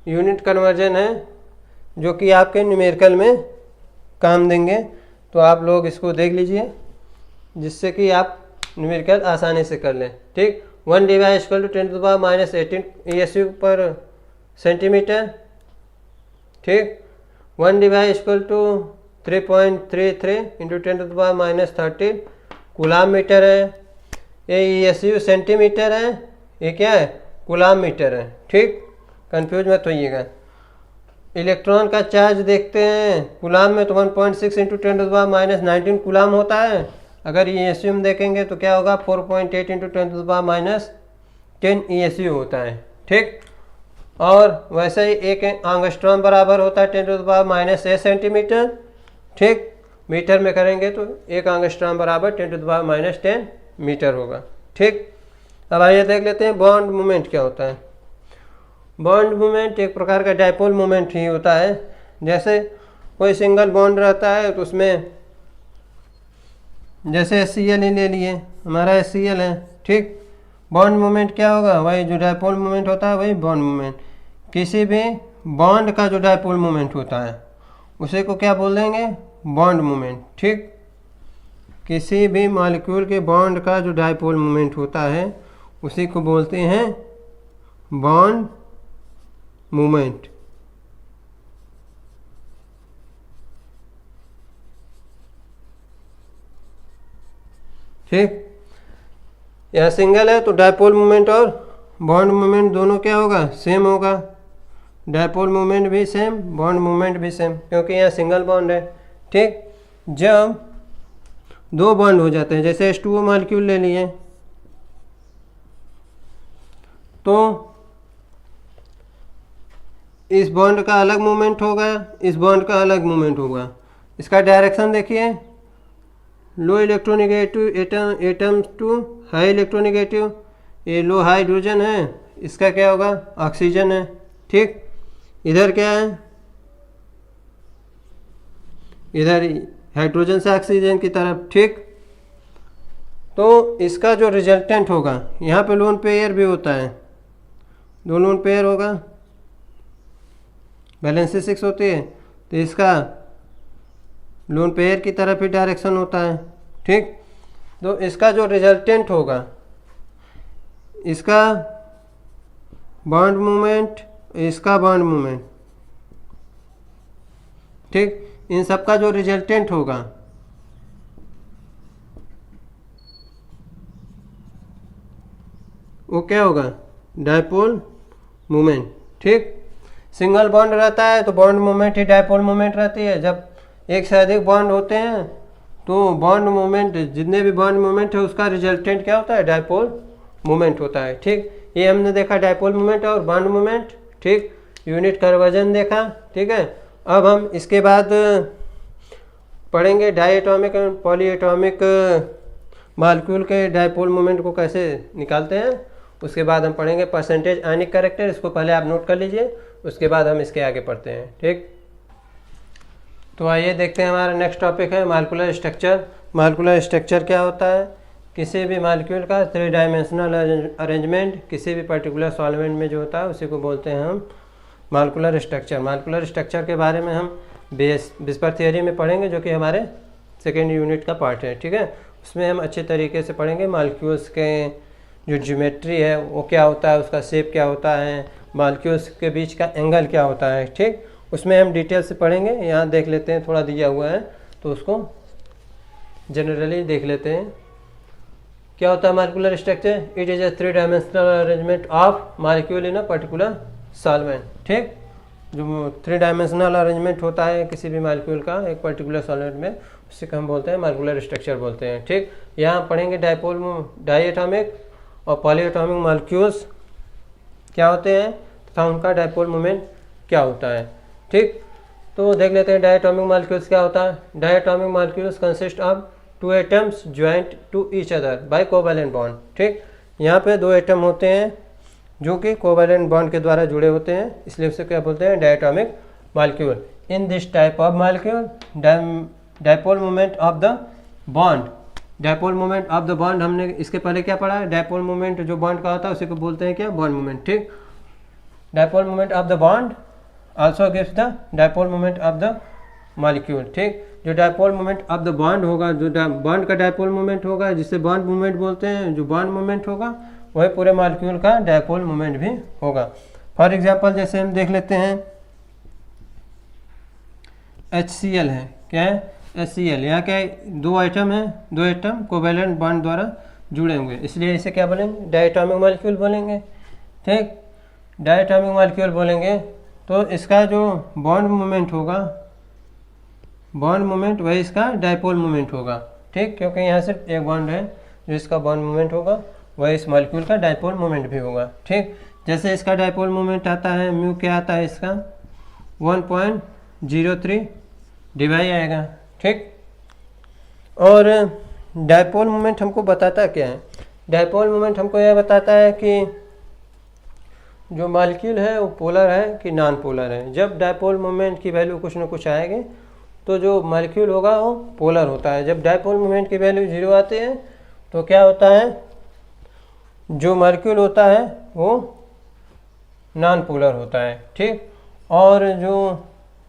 यूनिट कन्वर्जन है जो कि आपके न्यूमेरिकल में काम देंगे। तो आप लोग इसको देख लीजिए जिससे कि आप न्यूमेरिकल आसानी से कर लें। ठीक, 1 डिवाई इक्वल टू 10⁻⁻18 ESU पर सेंटीमीटर। ठीक, 1 debye equal to 3.33 into 10⁻⁻13 coulomb metre है। ये ESU सेंटीमीटर है, ये क्या है, कूलाम मीटर है। ठीक, कंफ्यूज मत होइएगा। इलेक्ट्रॉन का चार्ज देखते हैं कूलाम में तो 1.6 इंटू 10⁻⁻19 कूलाम होता है। अगर ESU में देखेंगे तो क्या होगा, 4.8 इंटू 10⁻10 ESU होता है। ठीक, और वैसे ही एक एंगस्ट्रॉम बराबर होता है 10⁻6 सेंटीमीटर। ठीक, मीटर में करेंगे तो एक एंगस्ट्रॉम बराबर 10⁻10 मीटर होगा। ठीक, अब आइए देख लेते हैं बॉन्ड मूवमेंट क्या होता है। बॉन्ड मूवमेंट एक प्रकार का डायपोल मूवमेंट ही होता है। जैसे कोई सिंगल बॉन्ड रहता है तो उसमें जैसे HCl ही ले लिए, हमारा HCl है। ठीक, बॉन्ड मूवमेंट क्या होगा, वही जो डायपोल मूवमेंट होता है वही बॉन्ड मूवमेंट। किसी भी बॉन्ड का जो डायपोल मूवमेंट होता है उसे को क्या बोल देंगे, बॉन्ड मूवमेंट। ठीक, किसी भी मॉलिक्यूल के बॉन्ड का जो डायपोल मूवमेंट होता है उसी को बोलते हैं बॉन्ड मूवमेंट। ठीक, यह सिंगल है तो डायपोल मूवमेंट और बॉन्ड मूवमेंट दोनों क्या होगा, सेम होगा। डायपोल मूवमेंट भी सेम, बॉन्ड मूवमेंट भी सेम, क्योंकि यह सिंगल बॉन्ड है। ठीक, जब दो बॉन्ड हो जाते हैं, जैसे H2O मॉलिक्यूल ले लिए तो इस बॉन्ड का अलग मूवमेंट होगा, इस बॉन्ड का अलग मूवमेंट होगा। इसका डायरेक्शन देखिए, low electronegative atom to high electronegative. ये लो हाइड्रोजन है, इसका क्या होगा, ऑक्सीजन है। ठीक, इधर क्या है, इधर हाइड्रोजन से ऑक्सीजन की तरफ। ठीक, तो इसका जो रिजल्टेंट होगा, यहाँ पे लोन पेयर भी होता है, दो लोन पेयर होगा, वैलेंसी 6 होती है, तो इसका लोन पेयर की तरफ ही डायरेक्शन होता है। ठीक, तो इसका जो रिजल्टेंट होगा, इसका बॉन्ड मूवमेंट, इसका बॉन्ड मूवमेंट। ठीक, इन सब का जो रिजल्टेंट होगा वो क्या होगा, डायपोल मूवमेंट। ठीक, सिंगल बॉन्ड रहता है तो बॉन्ड मूवमेंट ही डायपोल मूवमेंट रहती है। जब एक से अधिक बॉन्ड होते हैं तो बॉन्ड मूवमेंट, जितने भी बॉन्ड मूवमेंट है उसका रिजल्टेंट क्या होता है, डायपोल मूवमेंट होता है। ठीक, ये हमने देखा डायपोल मूवमेंट और बॉन्ड मूवमेंट। ठीक, यूनिट कन्वर्जन देखा। ठीक है, अब हम इसके बाद पढ़ेंगे डायटोमिक एंड पॉलीएटॉमिक मॉलिक्यूल के डायपोल मूवमेंट को कैसे निकालते हैं। उसके बाद हम पढ़ेंगे परसेंटेज आयनिक कैरेक्टर, इसको पहले आप नोट कर लीजिए, उसके बाद हम इसके आगे पढ़ते हैं। ठीक, तो आइए देखते हैं, हमारा नेक्स्ट टॉपिक है मॉलिक्यूलर स्ट्रक्चर। मॉलिक्यूलर स्ट्रक्चर क्या होता है, किसी भी मॉलिक्यूल का 3 डायमेंशनल अरेंजमेंट किसी भी पर्टिकुलर सॉल्वेंट में जो होता है उसी को बोलते हैं हम मॉलिक्यूलर स्ट्रक्चर। मॉलिक्यूलर स्ट्रक्चर के बारे में हम विस्पर थियरी में पढ़ेंगे, जो कि हमारे सेकेंड यूनिट का पार्ट है। ठीक है, उसमें हम अच्छे तरीके से पढ़ेंगे मॉलिक्यूल्स के जो ज्योमेट्री है वो क्या होता है, उसका शेप क्या होता है, मॉलिक्यूल्स के बीच का एंगल क्या होता है, ठीक, उसमें हम डिटेल से पढ़ेंगे। यहाँ देख लेते हैं, थोड़ा दिया हुआ है तो उसको जनरली देख लेते हैं। क्या होता है molecular structure? It is a 3 dimensional arrangement of molecule in a particular solvent, ठीक, जो 3 डायमेंशनल अरेंजमेंट होता है किसी भी मॉलिक्यूल का एक पर्टिकुलर सॉल्वेंट में, उसे हम बोलते हैं मॉलिक्यूलर स्ट्रक्चर बोलते हैं, ठीक। यहाँ पढ़ेंगे डायएटॉमिक और पॉलीएटॉमिक मॉलिक्यूल्स क्या होते हैं तथा उनका डायपोल मोमेंट क्या होता है, ठीक। तो देख लेते हैं डायएटॉमिक मॉलिक्यूल्स क्या होता है। Diatomic molecules consist of 2 atoms joint to each other by covalent bond, ठीक। यहाँ पे 2 एटम होते हैं जो कि कोवैलेंट बॉन्ड के द्वारा जुड़े होते हैं, इसलिए उसे क्या बोलते हैं diatomic molecule. In this type of molecule dipole moment of the bond, dipole moment of the bond हमने इसके पहले क्या पढ़ा है, डायपोल मोमेंट जो बॉन्ड का होता है उसी को बोलते हैं क्या, बॉन्ड मोमेंट, ठीक। Dipole moment of the bond also gives the dipole moment of the molecule, ठीक। जो dipole moment of the bond होगा, जो बॉन्ड का डायपोल मोमेंट होगा जिसे बॉन्ड मोमेंट बोलते हैं, जो बॉन्ड मोमेंट होगा वही पूरे मॉलिक्यूल का डायपोल मोमेंट भी होगा। फॉर एग्जांपल जैसे हम देख लेते हैं HCl है, क्या है HCl, यहाँ क्या है 2 एटम है, 2 एटम कोवैलेंट बॉन्ड द्वारा जुड़े होंगे, इसलिए इसे क्या बोलेंगे डायएटॉमिक मॉलिक्यूल बोलेंगे, ठीक। डायएटॉमिक मॉलिक्यूल बोलेंगे तो इसका जो बॉन्ड मोमेंट होगा, बॉन्ड मोमेंट वही इसका डायपोल मोमेंट होगा, ठीक, क्योंकि यहाँ सिर्फ एक बॉन्ड है, जो इसका बॉन्ड मोमेंट होगा वही इस मॉलिक्यूल का डायपोल मोमेंट भी होगा, ठीक। जैसे इसका डायपोल मोमेंट आता है म्यू, क्या आता है इसका 1.03 डिवाई आएगा, ठीक। और डायपोल मोमेंट हमको बताता क्या है, डायपोल मोमेंट हमको यह बताता है कि जो मॉलिक्यूल है वो पोलर है कि नॉन पोलर है। जब डायपोल मोमेंट की वैल्यू कुछ ना कुछ आएगी तो जो मॉलिक्यूल होगा वो पोलर होता है। जब डायपोल मोमेंट की वैल्यू 0 आती है तो क्या होता है, जो मॉलिक्यूल होता है वो नॉन पोलर होता है, ठीक। और जो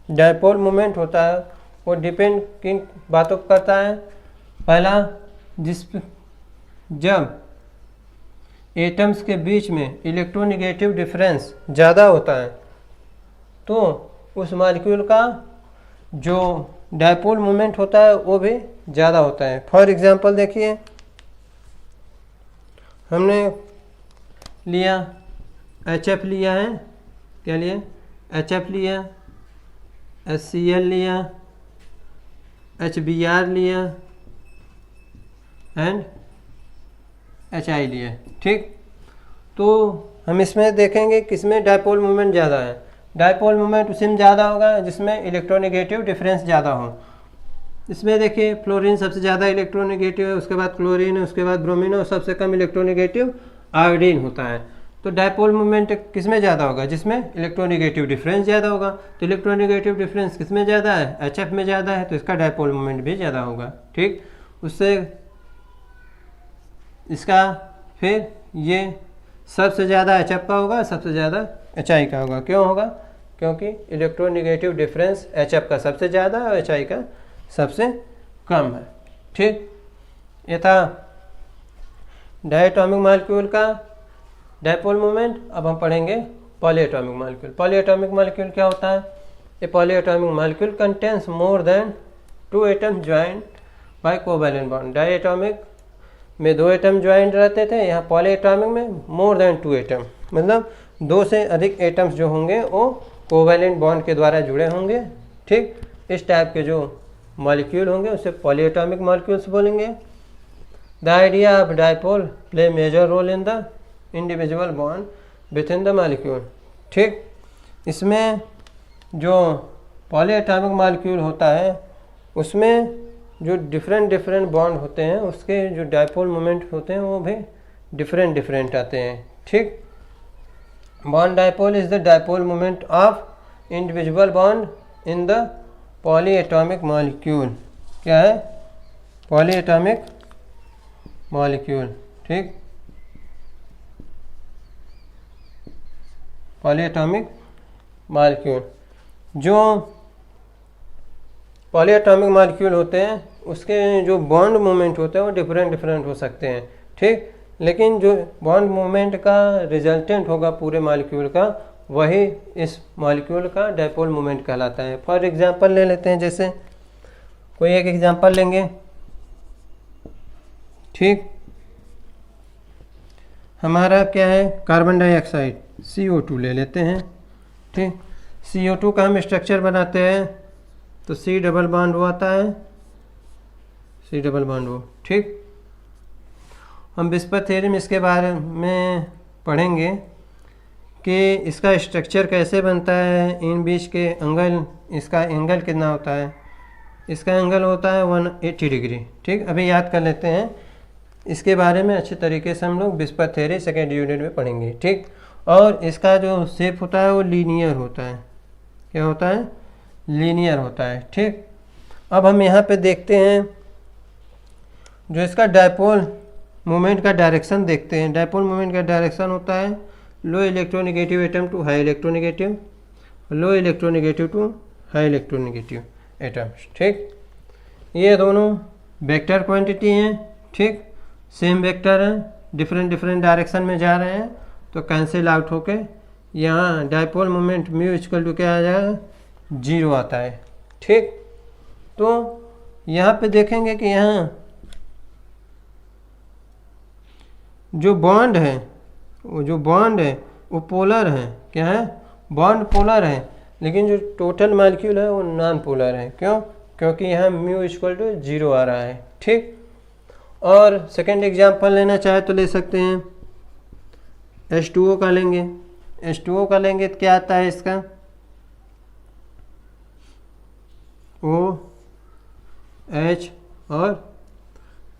डायपोल मोमेंट होता है वो डिपेंड किन बातों पर करता है, पहला जब एटम्स के बीच में इलेक्ट्रोनेगेटिव डिफरेंस ज़्यादा होता है तो उस मॉलिक्यूल का जो डायपोल मोमेंट होता है वो भी ज़्यादा होता है। फॉर एग्जांपल देखिए, हमने लिया HF लिया है, क्या लिया HF लिया, HCl लिया, HBr लिया एंड HI लिया, ठीक। तो हम इसमें देखेंगे किसमें डायपोल मोमेंट ज़्यादा है। डायपोल मोमेंट उसी में ज़्यादा होगा जिसमें इलेक्ट्रोनेगेटिव डिफरेंस ज़्यादा हो। इसमें देखिए फ्लोरीन सबसे ज़्यादा इलेक्ट्रोनेगेटिव है, उसके बाद क्लोरीन है, उसके बाद ब्रोमीन है और सबसे कम इलेक्ट्रोनेगेटिव आयोडीन होता है। तो डायपोल मोमेंट किसमें ज़्यादा होगा, जिसमें इलेक्ट्रोनेगेटिव डिफरेंस ज़्यादा होगा। तो इलेक्ट्रोनेगेटिव डिफरेंस किसमें ज़्यादा है, HF में ज़्यादा है, तो इसका डायपोल मोमेंट भी ज़्यादा होगा, ठीक। उससे इसका फिर ये सबसे ज़्यादा HF का होगा, सबसे ज़्यादा HI का होगा। क्यों होगा, क्योंकि इलेक्ट्रोनेगेटिव डिफरेंस HF का सबसे ज़्यादा और HI का सबसे कम है, ठीक। ये था डायएटॉमिक मॉलिक्यूल का डायपोल मोमेंट। अब हम पढ़ेंगे पॉलीएटॉमिक मॉलिक्यूल। पॉलीएटॉमिक मॉलिक्यूल क्या होता है, a polyatomic molecule contains more than 2 atom joint by covalent bond. Diatomic में 2 एटम ज्वाइंट रहते थे, यहाँ पॉलीएटॉमिक में मोर देन 2 एटम, मतलब 2 से अधिक एटम्स जो होंगे वो कोवैलेंट बॉन्ड के द्वारा जुड़े होंगे, ठीक। इस टाइप के जो मॉलिक्यूल होंगे उसे पॉलीएटॉमिक मॉलिक्यूल्स बोलेंगे। The idea of dipole play major role in the individual bond within the molecule, ठीक। इसमें जो पॉलीएटॉमिक मॉलिक्यूल होता है उसमें जो डिफरेंट बॉन्ड होते हैं उसके जो डायपोल मोमेंट होते हैं वो भी डिफरेंट आते हैं, ठीक। Bond dipole is the dipole moment of individual bond in the polyatomic molecule. क्या है, पॉलीएटॉमिक मॉलिक्यूल, ठीक। पॉलीएटॉमिक मॉलिक्यूल, जो पॉलीएटॉमिक मॉलिक्यूल होते हैं उसके जो बॉन्ड मोमेंट होते हैं वो डिफरेंट हो सकते हैं, ठीक। लेकिन जो बॉन्ड मूवमेंट का रिजल्टेंट होगा पूरे मॉलिक्यूल का, वही इस मॉलिक्यूल का डायपोल मूवमेंट कहलाता है। फॉर एग्जांपल ले लेते हैं, जैसे कोई एक एग्जांपल लेंगे, ठीक। हमारा क्या है, कार्बन डाइऑक्साइड CO2 ले लेते हैं, ठीक। CO2 का हम स्ट्रक्चर बनाते हैं तो C डबल बॉन्ड O आता है, C डबल बॉन्ड O, ठीक। हम विस्पर थ्योरम इसके बारे में पढ़ेंगे कि इसका स्ट्रक्चर कैसे बनता है, इन बीच के एंगल, इसका एंगल कितना होता है। इसका एंगल होता है 180 डिग्री, ठीक। अभी याद कर लेते हैं, इसके बारे में अच्छे तरीके से हम लोग विस्पर थ्योरी सेकेंड यूनिट में पढ़ेंगे, ठीक। और इसका जो शेप होता है वो लीनियर होता है। क्या होता है, लीनियर होता है, ठीक। अब हम यहाँ पे देखते हैं, जो इसका डायपोल मोमेंट का डायरेक्शन देखते हैं। डायपोल मोमेंट का डायरेक्शन होता है low electronegative atom to high electronegative, low electronegative to high electronegative atoms, ठीक। ये दोनों वेक्टर क्वांटिटी हैं, ठीक, सेम वेक्टर हैं, डिफरेंट डिफरेंट डायरेक्शन में जा रहे हैं, तो कैंसिल आउट होके यहाँ dipole moment mu equal to क्या आ जाएगा, 0 आता है, ठीक। तो यहाँ पे देखेंगे कि यहाँ जो बॉन्ड है वो पोलर है। क्या है, बॉन्ड पोलर है, लेकिन जो टोटल मॉलिक्यूल है वो नॉन पोलर है। क्यों, क्योंकि यहाँ म्यू इक्वल टू 0 आ रहा है, ठीक। और सेकेंड एग्जांपल लेना चाहे तो ले सकते हैं, H2O का लेंगे। H2O का लेंगे तो क्या आता है इसका, O H और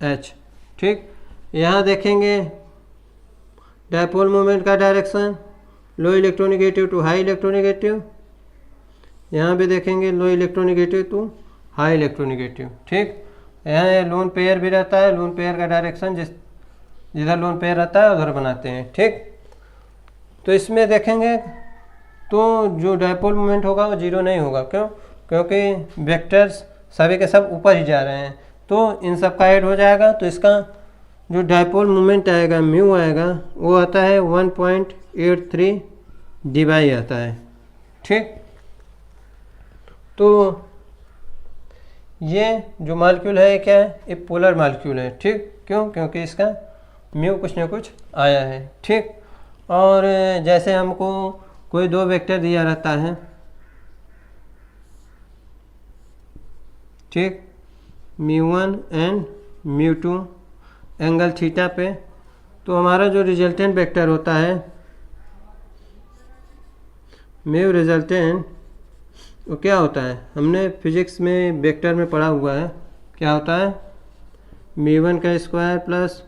H, ठीक। यहाँ देखेंगे डायपोल मोमेंट का direction low electronegative to high electronegative, यहाँ भी देखेंगे low electronegative to high electronegative, ठीक। यहाँ लोन पेयर भी रहता है, लोन पेयर का डायरेक्शन जिधर लोन पेयर रहता है उधर बनाते हैं, ठीक। तो इसमें देखेंगे तो जो डायपोल मोमेंट होगा वो 0 नहीं होगा। क्यों, क्योंकि वेक्टर्स सभी के सब ऊपर ही जा रहे हैं, तो इन सब का ऐड हो जाएगा, तो इसका जो डायपोल मोमेंट आएगा, म्यू आएगा, वो आता है 1.83 DY आता है, ठीक। तो ये जो मॉलिक्यूल है क्या है, ये पोलर मॉलिक्यूल है, ठीक। क्यों, क्योंकि इसका म्यू कुछ ना कुछ आया है, ठीक। और जैसे हमको कोई दो वेक्टर दिया रहता है, ठीक, μ1 एंड μ2 एंगल थीटा पे, तो हमारा जो रिजल्टेंट वेक्टर होता है म्यू रिजल्टेंट, वो क्या होता है, हमने फिजिक्स में वेक्टर में पढ़ा हुआ है, क्या होता है, μ1 का स्क्वायर प्लस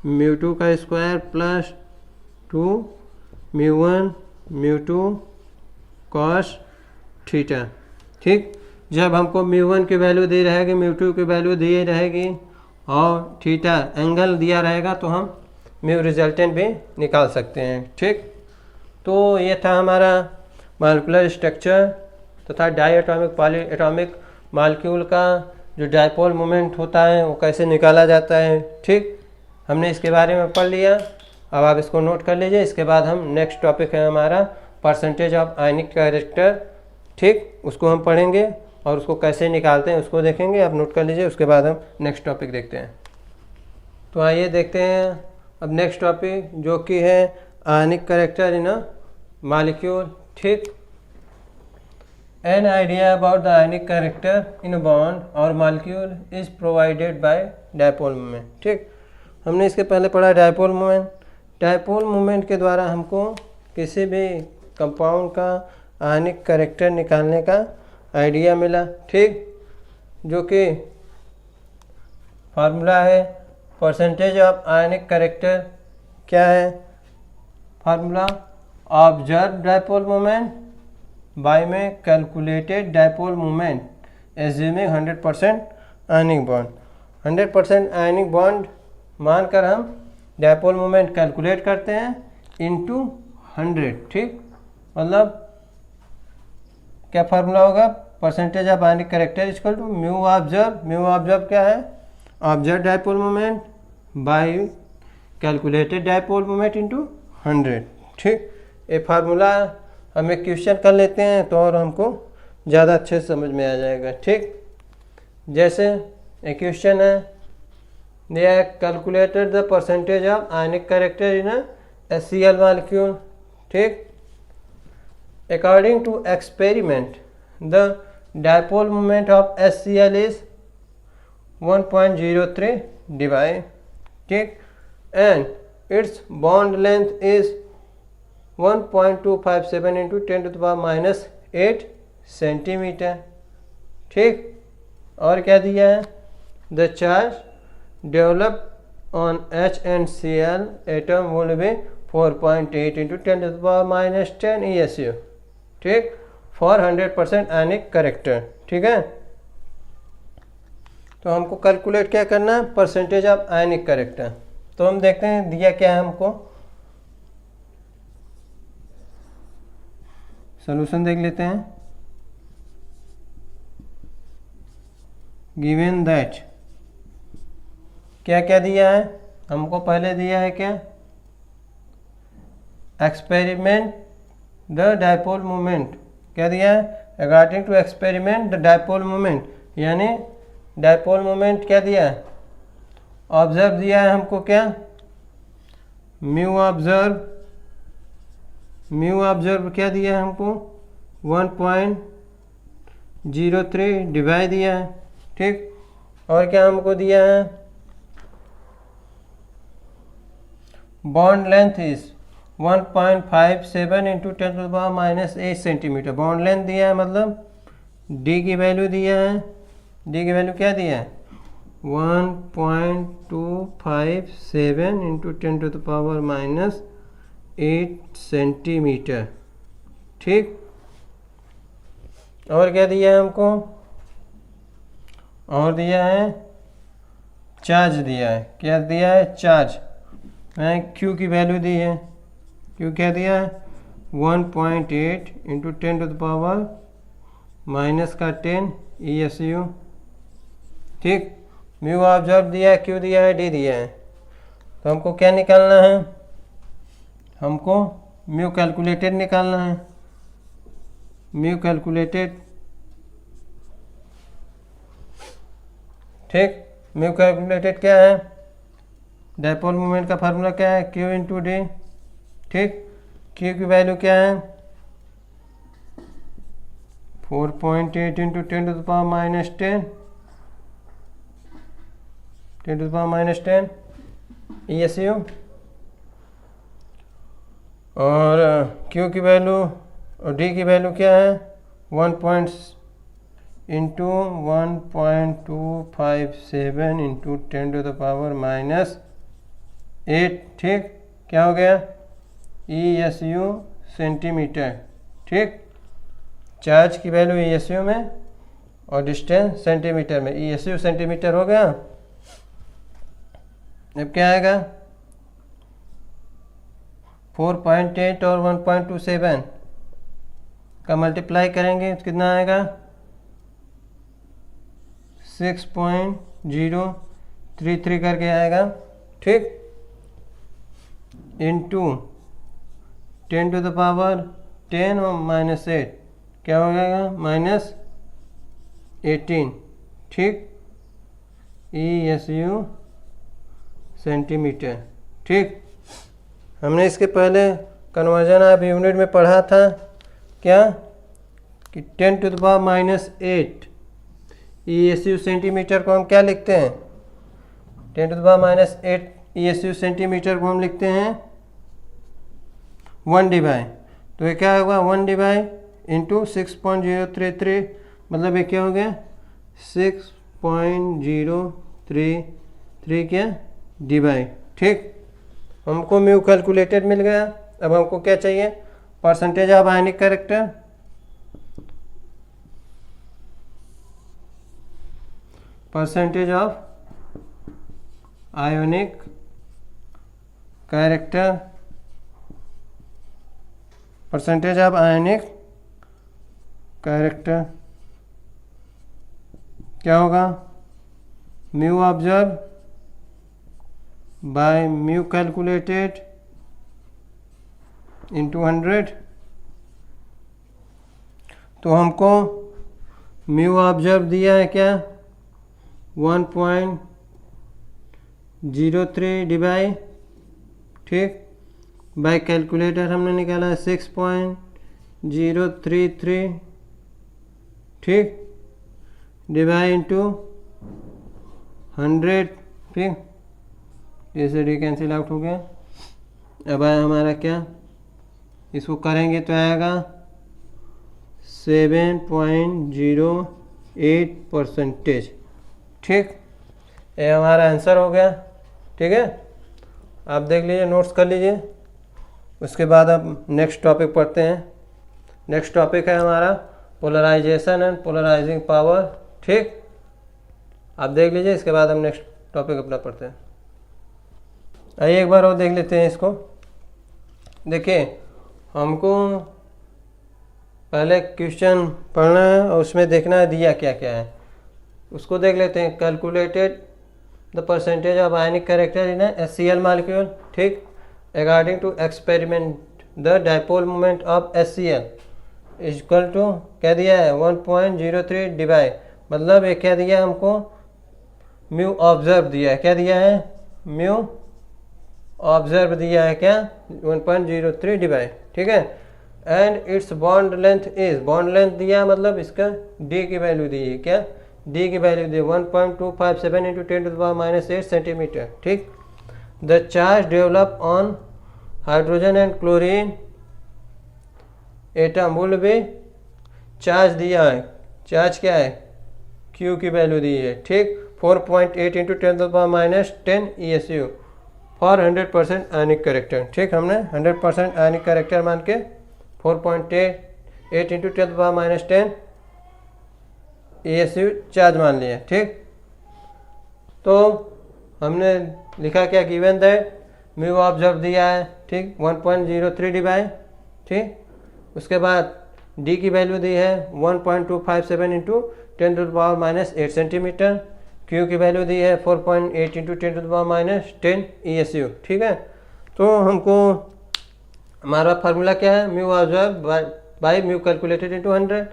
μ2 का स्क्वायर प्लस 2 μ1 μ2 cos थीटा, ठीक। जब हमको μ1 की वैल्यू दी रहेगी, μ2 की वैल्यू दी रहेगी और थीटा एंगल दिया रहेगा, तो हम म्यू रिजल्टेंट भी निकाल सकते हैं, ठीक। तो ये था हमारा मॉलिक्यूलर स्ट्रक्चर तथा diatomic polyatomic molecule का जो डायपोल मोमेंट होता है वो कैसे निकाला जाता है, ठीक। हमने इसके बारे में पढ़ लिया, अब आप इसको नोट कर लीजिए। इसके बाद हम नेक्स्ट टॉपिक है हमारा परसेंटेज ऑफ आयनिक कैरेक्टर, ठीक, उसको हम पढ़ेंगे और उसको कैसे निकालते हैं उसको देखेंगे, आप नोट कर लीजिए। उसके बाद हम नेक्स्ट टॉपिक देखते हैं। तो आइए देखते हैं अब नेक्स्ट टॉपिक, जो कि है ionic character in a molecule, ठीक। An idea about the ionic character in a bond और molecule is provided by dipole moment, ठीक। हमने इसके पहले पढ़ा डायपोल मोमेंट। डायपोल मोमेंट के द्वारा हमको किसी भी कंपाउंड का आयनिक कैरेक्टर निकालने का आइडिया मिला, ठीक, जो कि फार्मूला है परसेंटेज ऑफ आयनिक कैरेक्टर। क्या है formula, observe dipole moment by में calculated dipole moment assuming 100% ionic bond. 100% ionic bond मानकर हम डायपोल मोमेंट कैलकुलेट करते हैं इनटू 100, ठीक। मतलब क्या फार्मूला होगा, percentage of ionic character equal to mu observe क्या है, observe dipole moment by calculated dipole moment into 100। ठीक, ये फार्मूला हम एक क्वेश्चन कर लेते हैं तो और हमको ज़्यादा अच्छे से समझ में आ जाएगा। ठीक, जैसे एक क्वेश्चन है, दिया calculated the percentage of ionic character in HCl molecule. ठीक, according to experiment the dipole moment of HCl is 1.03 debye. ठीक, and its bond length is 1.257 into 10⁻⁻8 centimetre. ठीक, और क्या दिया है, the charge develop on HNCl atom would be 4.8 into 10⁻⁻10 ESU। ठीक, for 100% ionic character. ठीक है, तो हमको कैलकुलेट क्या करना है, परसेंटेज ऑफ आयनिक कैरेक्टर। तो हम देखते हैं दिया क्या है हमको, सॉल्यूशन देख लेते हैं। गिवन दैट, क्या क्या दिया है हमको, पहले दिया है क्या, एक्सपेरिमेंट द डायपोल मोमेंट। क्या दिया है, according to experiment the dipole moment, यानी डायपोल मोमेंट क्या दिया है, ऑब्जर्व दिया है हमको क्या, म्यू ऑब्जर्व क्या दिया है हमको 1.03 डिवाइड दिया है। ठीक, और क्या हमको दिया है, bond length is 1.57 into 10⁻⁻8 centimetre. Bond length दिया है, मतलब डी की वैल्यू दिया है, डी की वैल्यू क्या दिया है 1.257 इंटू 10⁻⁻8 सेंटीमीटर। ठीक, और क्या दिया है हमको, और दिया है चार्ज दिया है, क्या दिया है चार्ज, मैं क्यू की वैल्यू दी है, क्यू क्या दिया है 1.8 इंटू 10⁻⁻10 ESU। ठीक, म्यू ऑब्जर्व दिया है, क्यू दिया है, डी दिया है, तो हमको क्या निकालना है, हमको म्यू कैलकुलेटेड निकालना है। म्यू कैलकुलेटेड, ठीक, म्यू कैलकुलेटेड क्या है, डायपोल मोमेंट का फार्मूला क्या है, क्यू इंटू डी। ठीक, क्यू की वैल्यू क्या है 4.8 इंटू 10⁻10 ESU, और क्यू की वैल्यू और डी की वैल्यू क्या है 1 इंटू 1.257 इंटू 10⁻⁻8। ठीक, क्या हो गया ESU सेंटीमीटर। ठीक, चार्ज की वैल्यू ESU में और डिस्टेंस सेंटीमीटर में, ESU सेंटीमीटर हो गया। अब क्या आएगा 4.8 और 1.27 का मल्टीप्लाई करेंगे तो कितना आएगा 6.033 करके आएगा। ठीक, इंटू 10⁻10 और -8 क्या हो जाएगा -18। ठीक, ESU सेंटीमीटर। ठीक, हमने इसके पहले कन्वर्जन ऑफ यूनिट में पढ़ा था क्या कि 10⁻⁻8 ESU सेंटीमीटर को हम क्या लिखते हैं, 10⁻⁸ ESU सेंटीमीटर को हम लिखते हैं 1 डिवाइड, तो ये क्या होगा 1 डिवाइड इंटू 6.033, मतलब ये क्या हो गया 6.033 क्या डिवाइड। ठीक, हमको म्यू कैलकुलेटेड मिल गया। अब हमको क्या चाहिए, percentage of ionic character. Percentage of ionic character, percentage of ionic character क्या होगा, mu observe by mu calculated into 100। तो हमको म्यू ऑब्जर्व दिया है क्या 1.03 डिवाइड, ठीक, बाय कैलकुलेटर हमने निकाला 6.033, ठीक, डिवाइड इंटू 100, ठीक, जैसे डी कैंसिल आउट हो गया। अब आया हमारा क्या, इसको करेंगे तो आएगा 7.08%, ठीक, ये हमारा आंसर हो गया। ठीक है, आप देख लीजिए, नोट्स कर लीजिए। उसके बाद अब नेक्स्ट टॉपिक पढ़ते हैं। नेक्स्ट टॉपिक है हमारा पोलराइजेशन एंड पोलराइजिंग पावर, ठीक, आप देख लीजिए। इसके बाद हम नेक्स्ट टॉपिक अपना पढ़ते हैं। आइए एक बार और देख लेते हैं इसको। देखिए, हमको पहले क्वेश्चन पढ़ना है और उसमें देखना है दिया क्या क्या है, उसको देख लेते हैं। Calculated the percentage of ionic character in HCl molecule, ठीक, according to experiment the dipole moment of HCl is equal to क्या दिया है 1.03 डिवाइड, मतलब ये क्या दिया हमको म्यू ऑब्जर्व दिया है। क्या दिया है, म्यू ऑब्जर्व दिया है क्या 1.03 डिवाइड, ठीक है। And its bond length is, bond length दिया मतलब इसका डी की वैल्यू दी है, क्या डी की वैल्यू दी 1.257 इंटू 10⁻⁸ सेंटीमीटर, ठीक। The charge develop on hydrogen and chlorine atom will be, charge दिया है, चार्ज क्या है क्यू की वैल्यू दी है, ठीक, 4.8 into 10⁻10 ESU for 100% ionic character, ठीक। हमने 100% आयनिक कैरेक्टर मान के 4.8 इंटू 10⁻10 ESU चार्ज मान लिया, ठीक। तो हमने लिखा क्या, गिवन दैट म्यू ऑब्जर्व दिया है, ठीक, 1.03 डिवाइड, ठीक। उसके बाद डी की वैल्यू दी है 1.257 इंटू 10⁻⁸ सेंटीमीटर, क्यू की वैल्यू दी है 4.8 इंटू 10⁻10 ESU, ठीक है। तो हमको हमारा फार्मूला क्या है, mu observe by mu calculated into 100।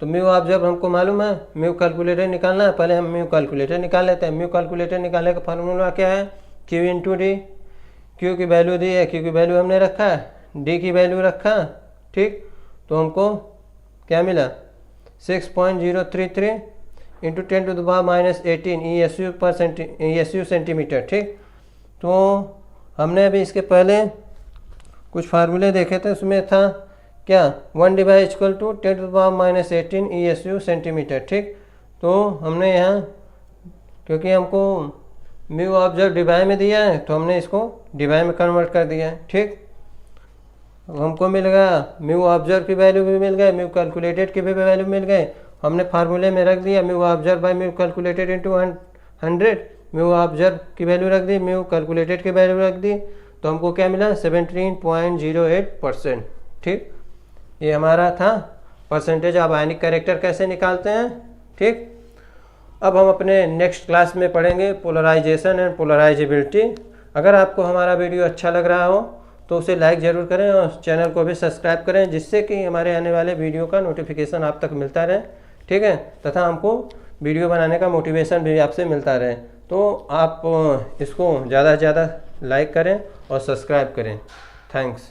तो म्यू ऑब्जर्व हमको मालूम है, म्यू कैलकुलेटर निकालना है, पहले हम म्यू कैलकुलेटर निकाल लेते हैं। म्यू कैलकुलेटर निकालने का फार्मूला क्या है, क्यू इंटू डी, क्यू की वैल्यू दी है, क्यू की वैल्यू हमने रखा है, डी की वैल्यू रखा, ठीक। तो हमको क्या मिला 6.033 इंटू 10⁻18 ESU सेंटीमीटर, ठीक। तो हमने अभी इसके पहले कुछ फार्मूले देखे थे, उसमें था क्या 1 divide equal to 10⁻18 ESU centimetre, ठीक। तो हमने यहाँ क्योंकि हमको म्यू ऑब्जर्व डिवाई में दिया है तो हमने इसको डिवाई में कन्वर्ट कर दिया है, ठीक। हमको मिल गया म्यू ऑब्जर्व की वैल्यू भी मिल गई, म्यू कैलकुलेटेड की भी वैल्यू मिल गई। हमने फार्मूले में रख दिया mu observe by mu calculated into 100, mu observe की वैल्यू रख दी, म्यू कैलकुलेटेड की वैल्यू रख दी, तो हमको क्या मिला 17.08%, ठीक। ये हमारा था परसेंटेज ऑफ आयनिक कैरेक्टर कैसे निकालते हैं, ठीक। अब हम अपने नेक्स्ट क्लास में पढ़ेंगे पोलराइजेशन एंड पोलराइजेबिलिटी। अगर आपको हमारा वीडियो अच्छा लग रहा हो तो उसे लाइक ज़रूर करें और चैनल को भी सब्सक्राइब करें, जिससे कि हमारे आने वाले वीडियो का नोटिफिकेशन आप तक मिलता रहे, ठीक है, तथा हमको वीडियो बनाने का मोटिवेशन भी आपसे मिलता रहे। तो आप इसको ज़्यादा से ज़्यादा लाइक करें और सब्सक्राइब करें। थैंक्स।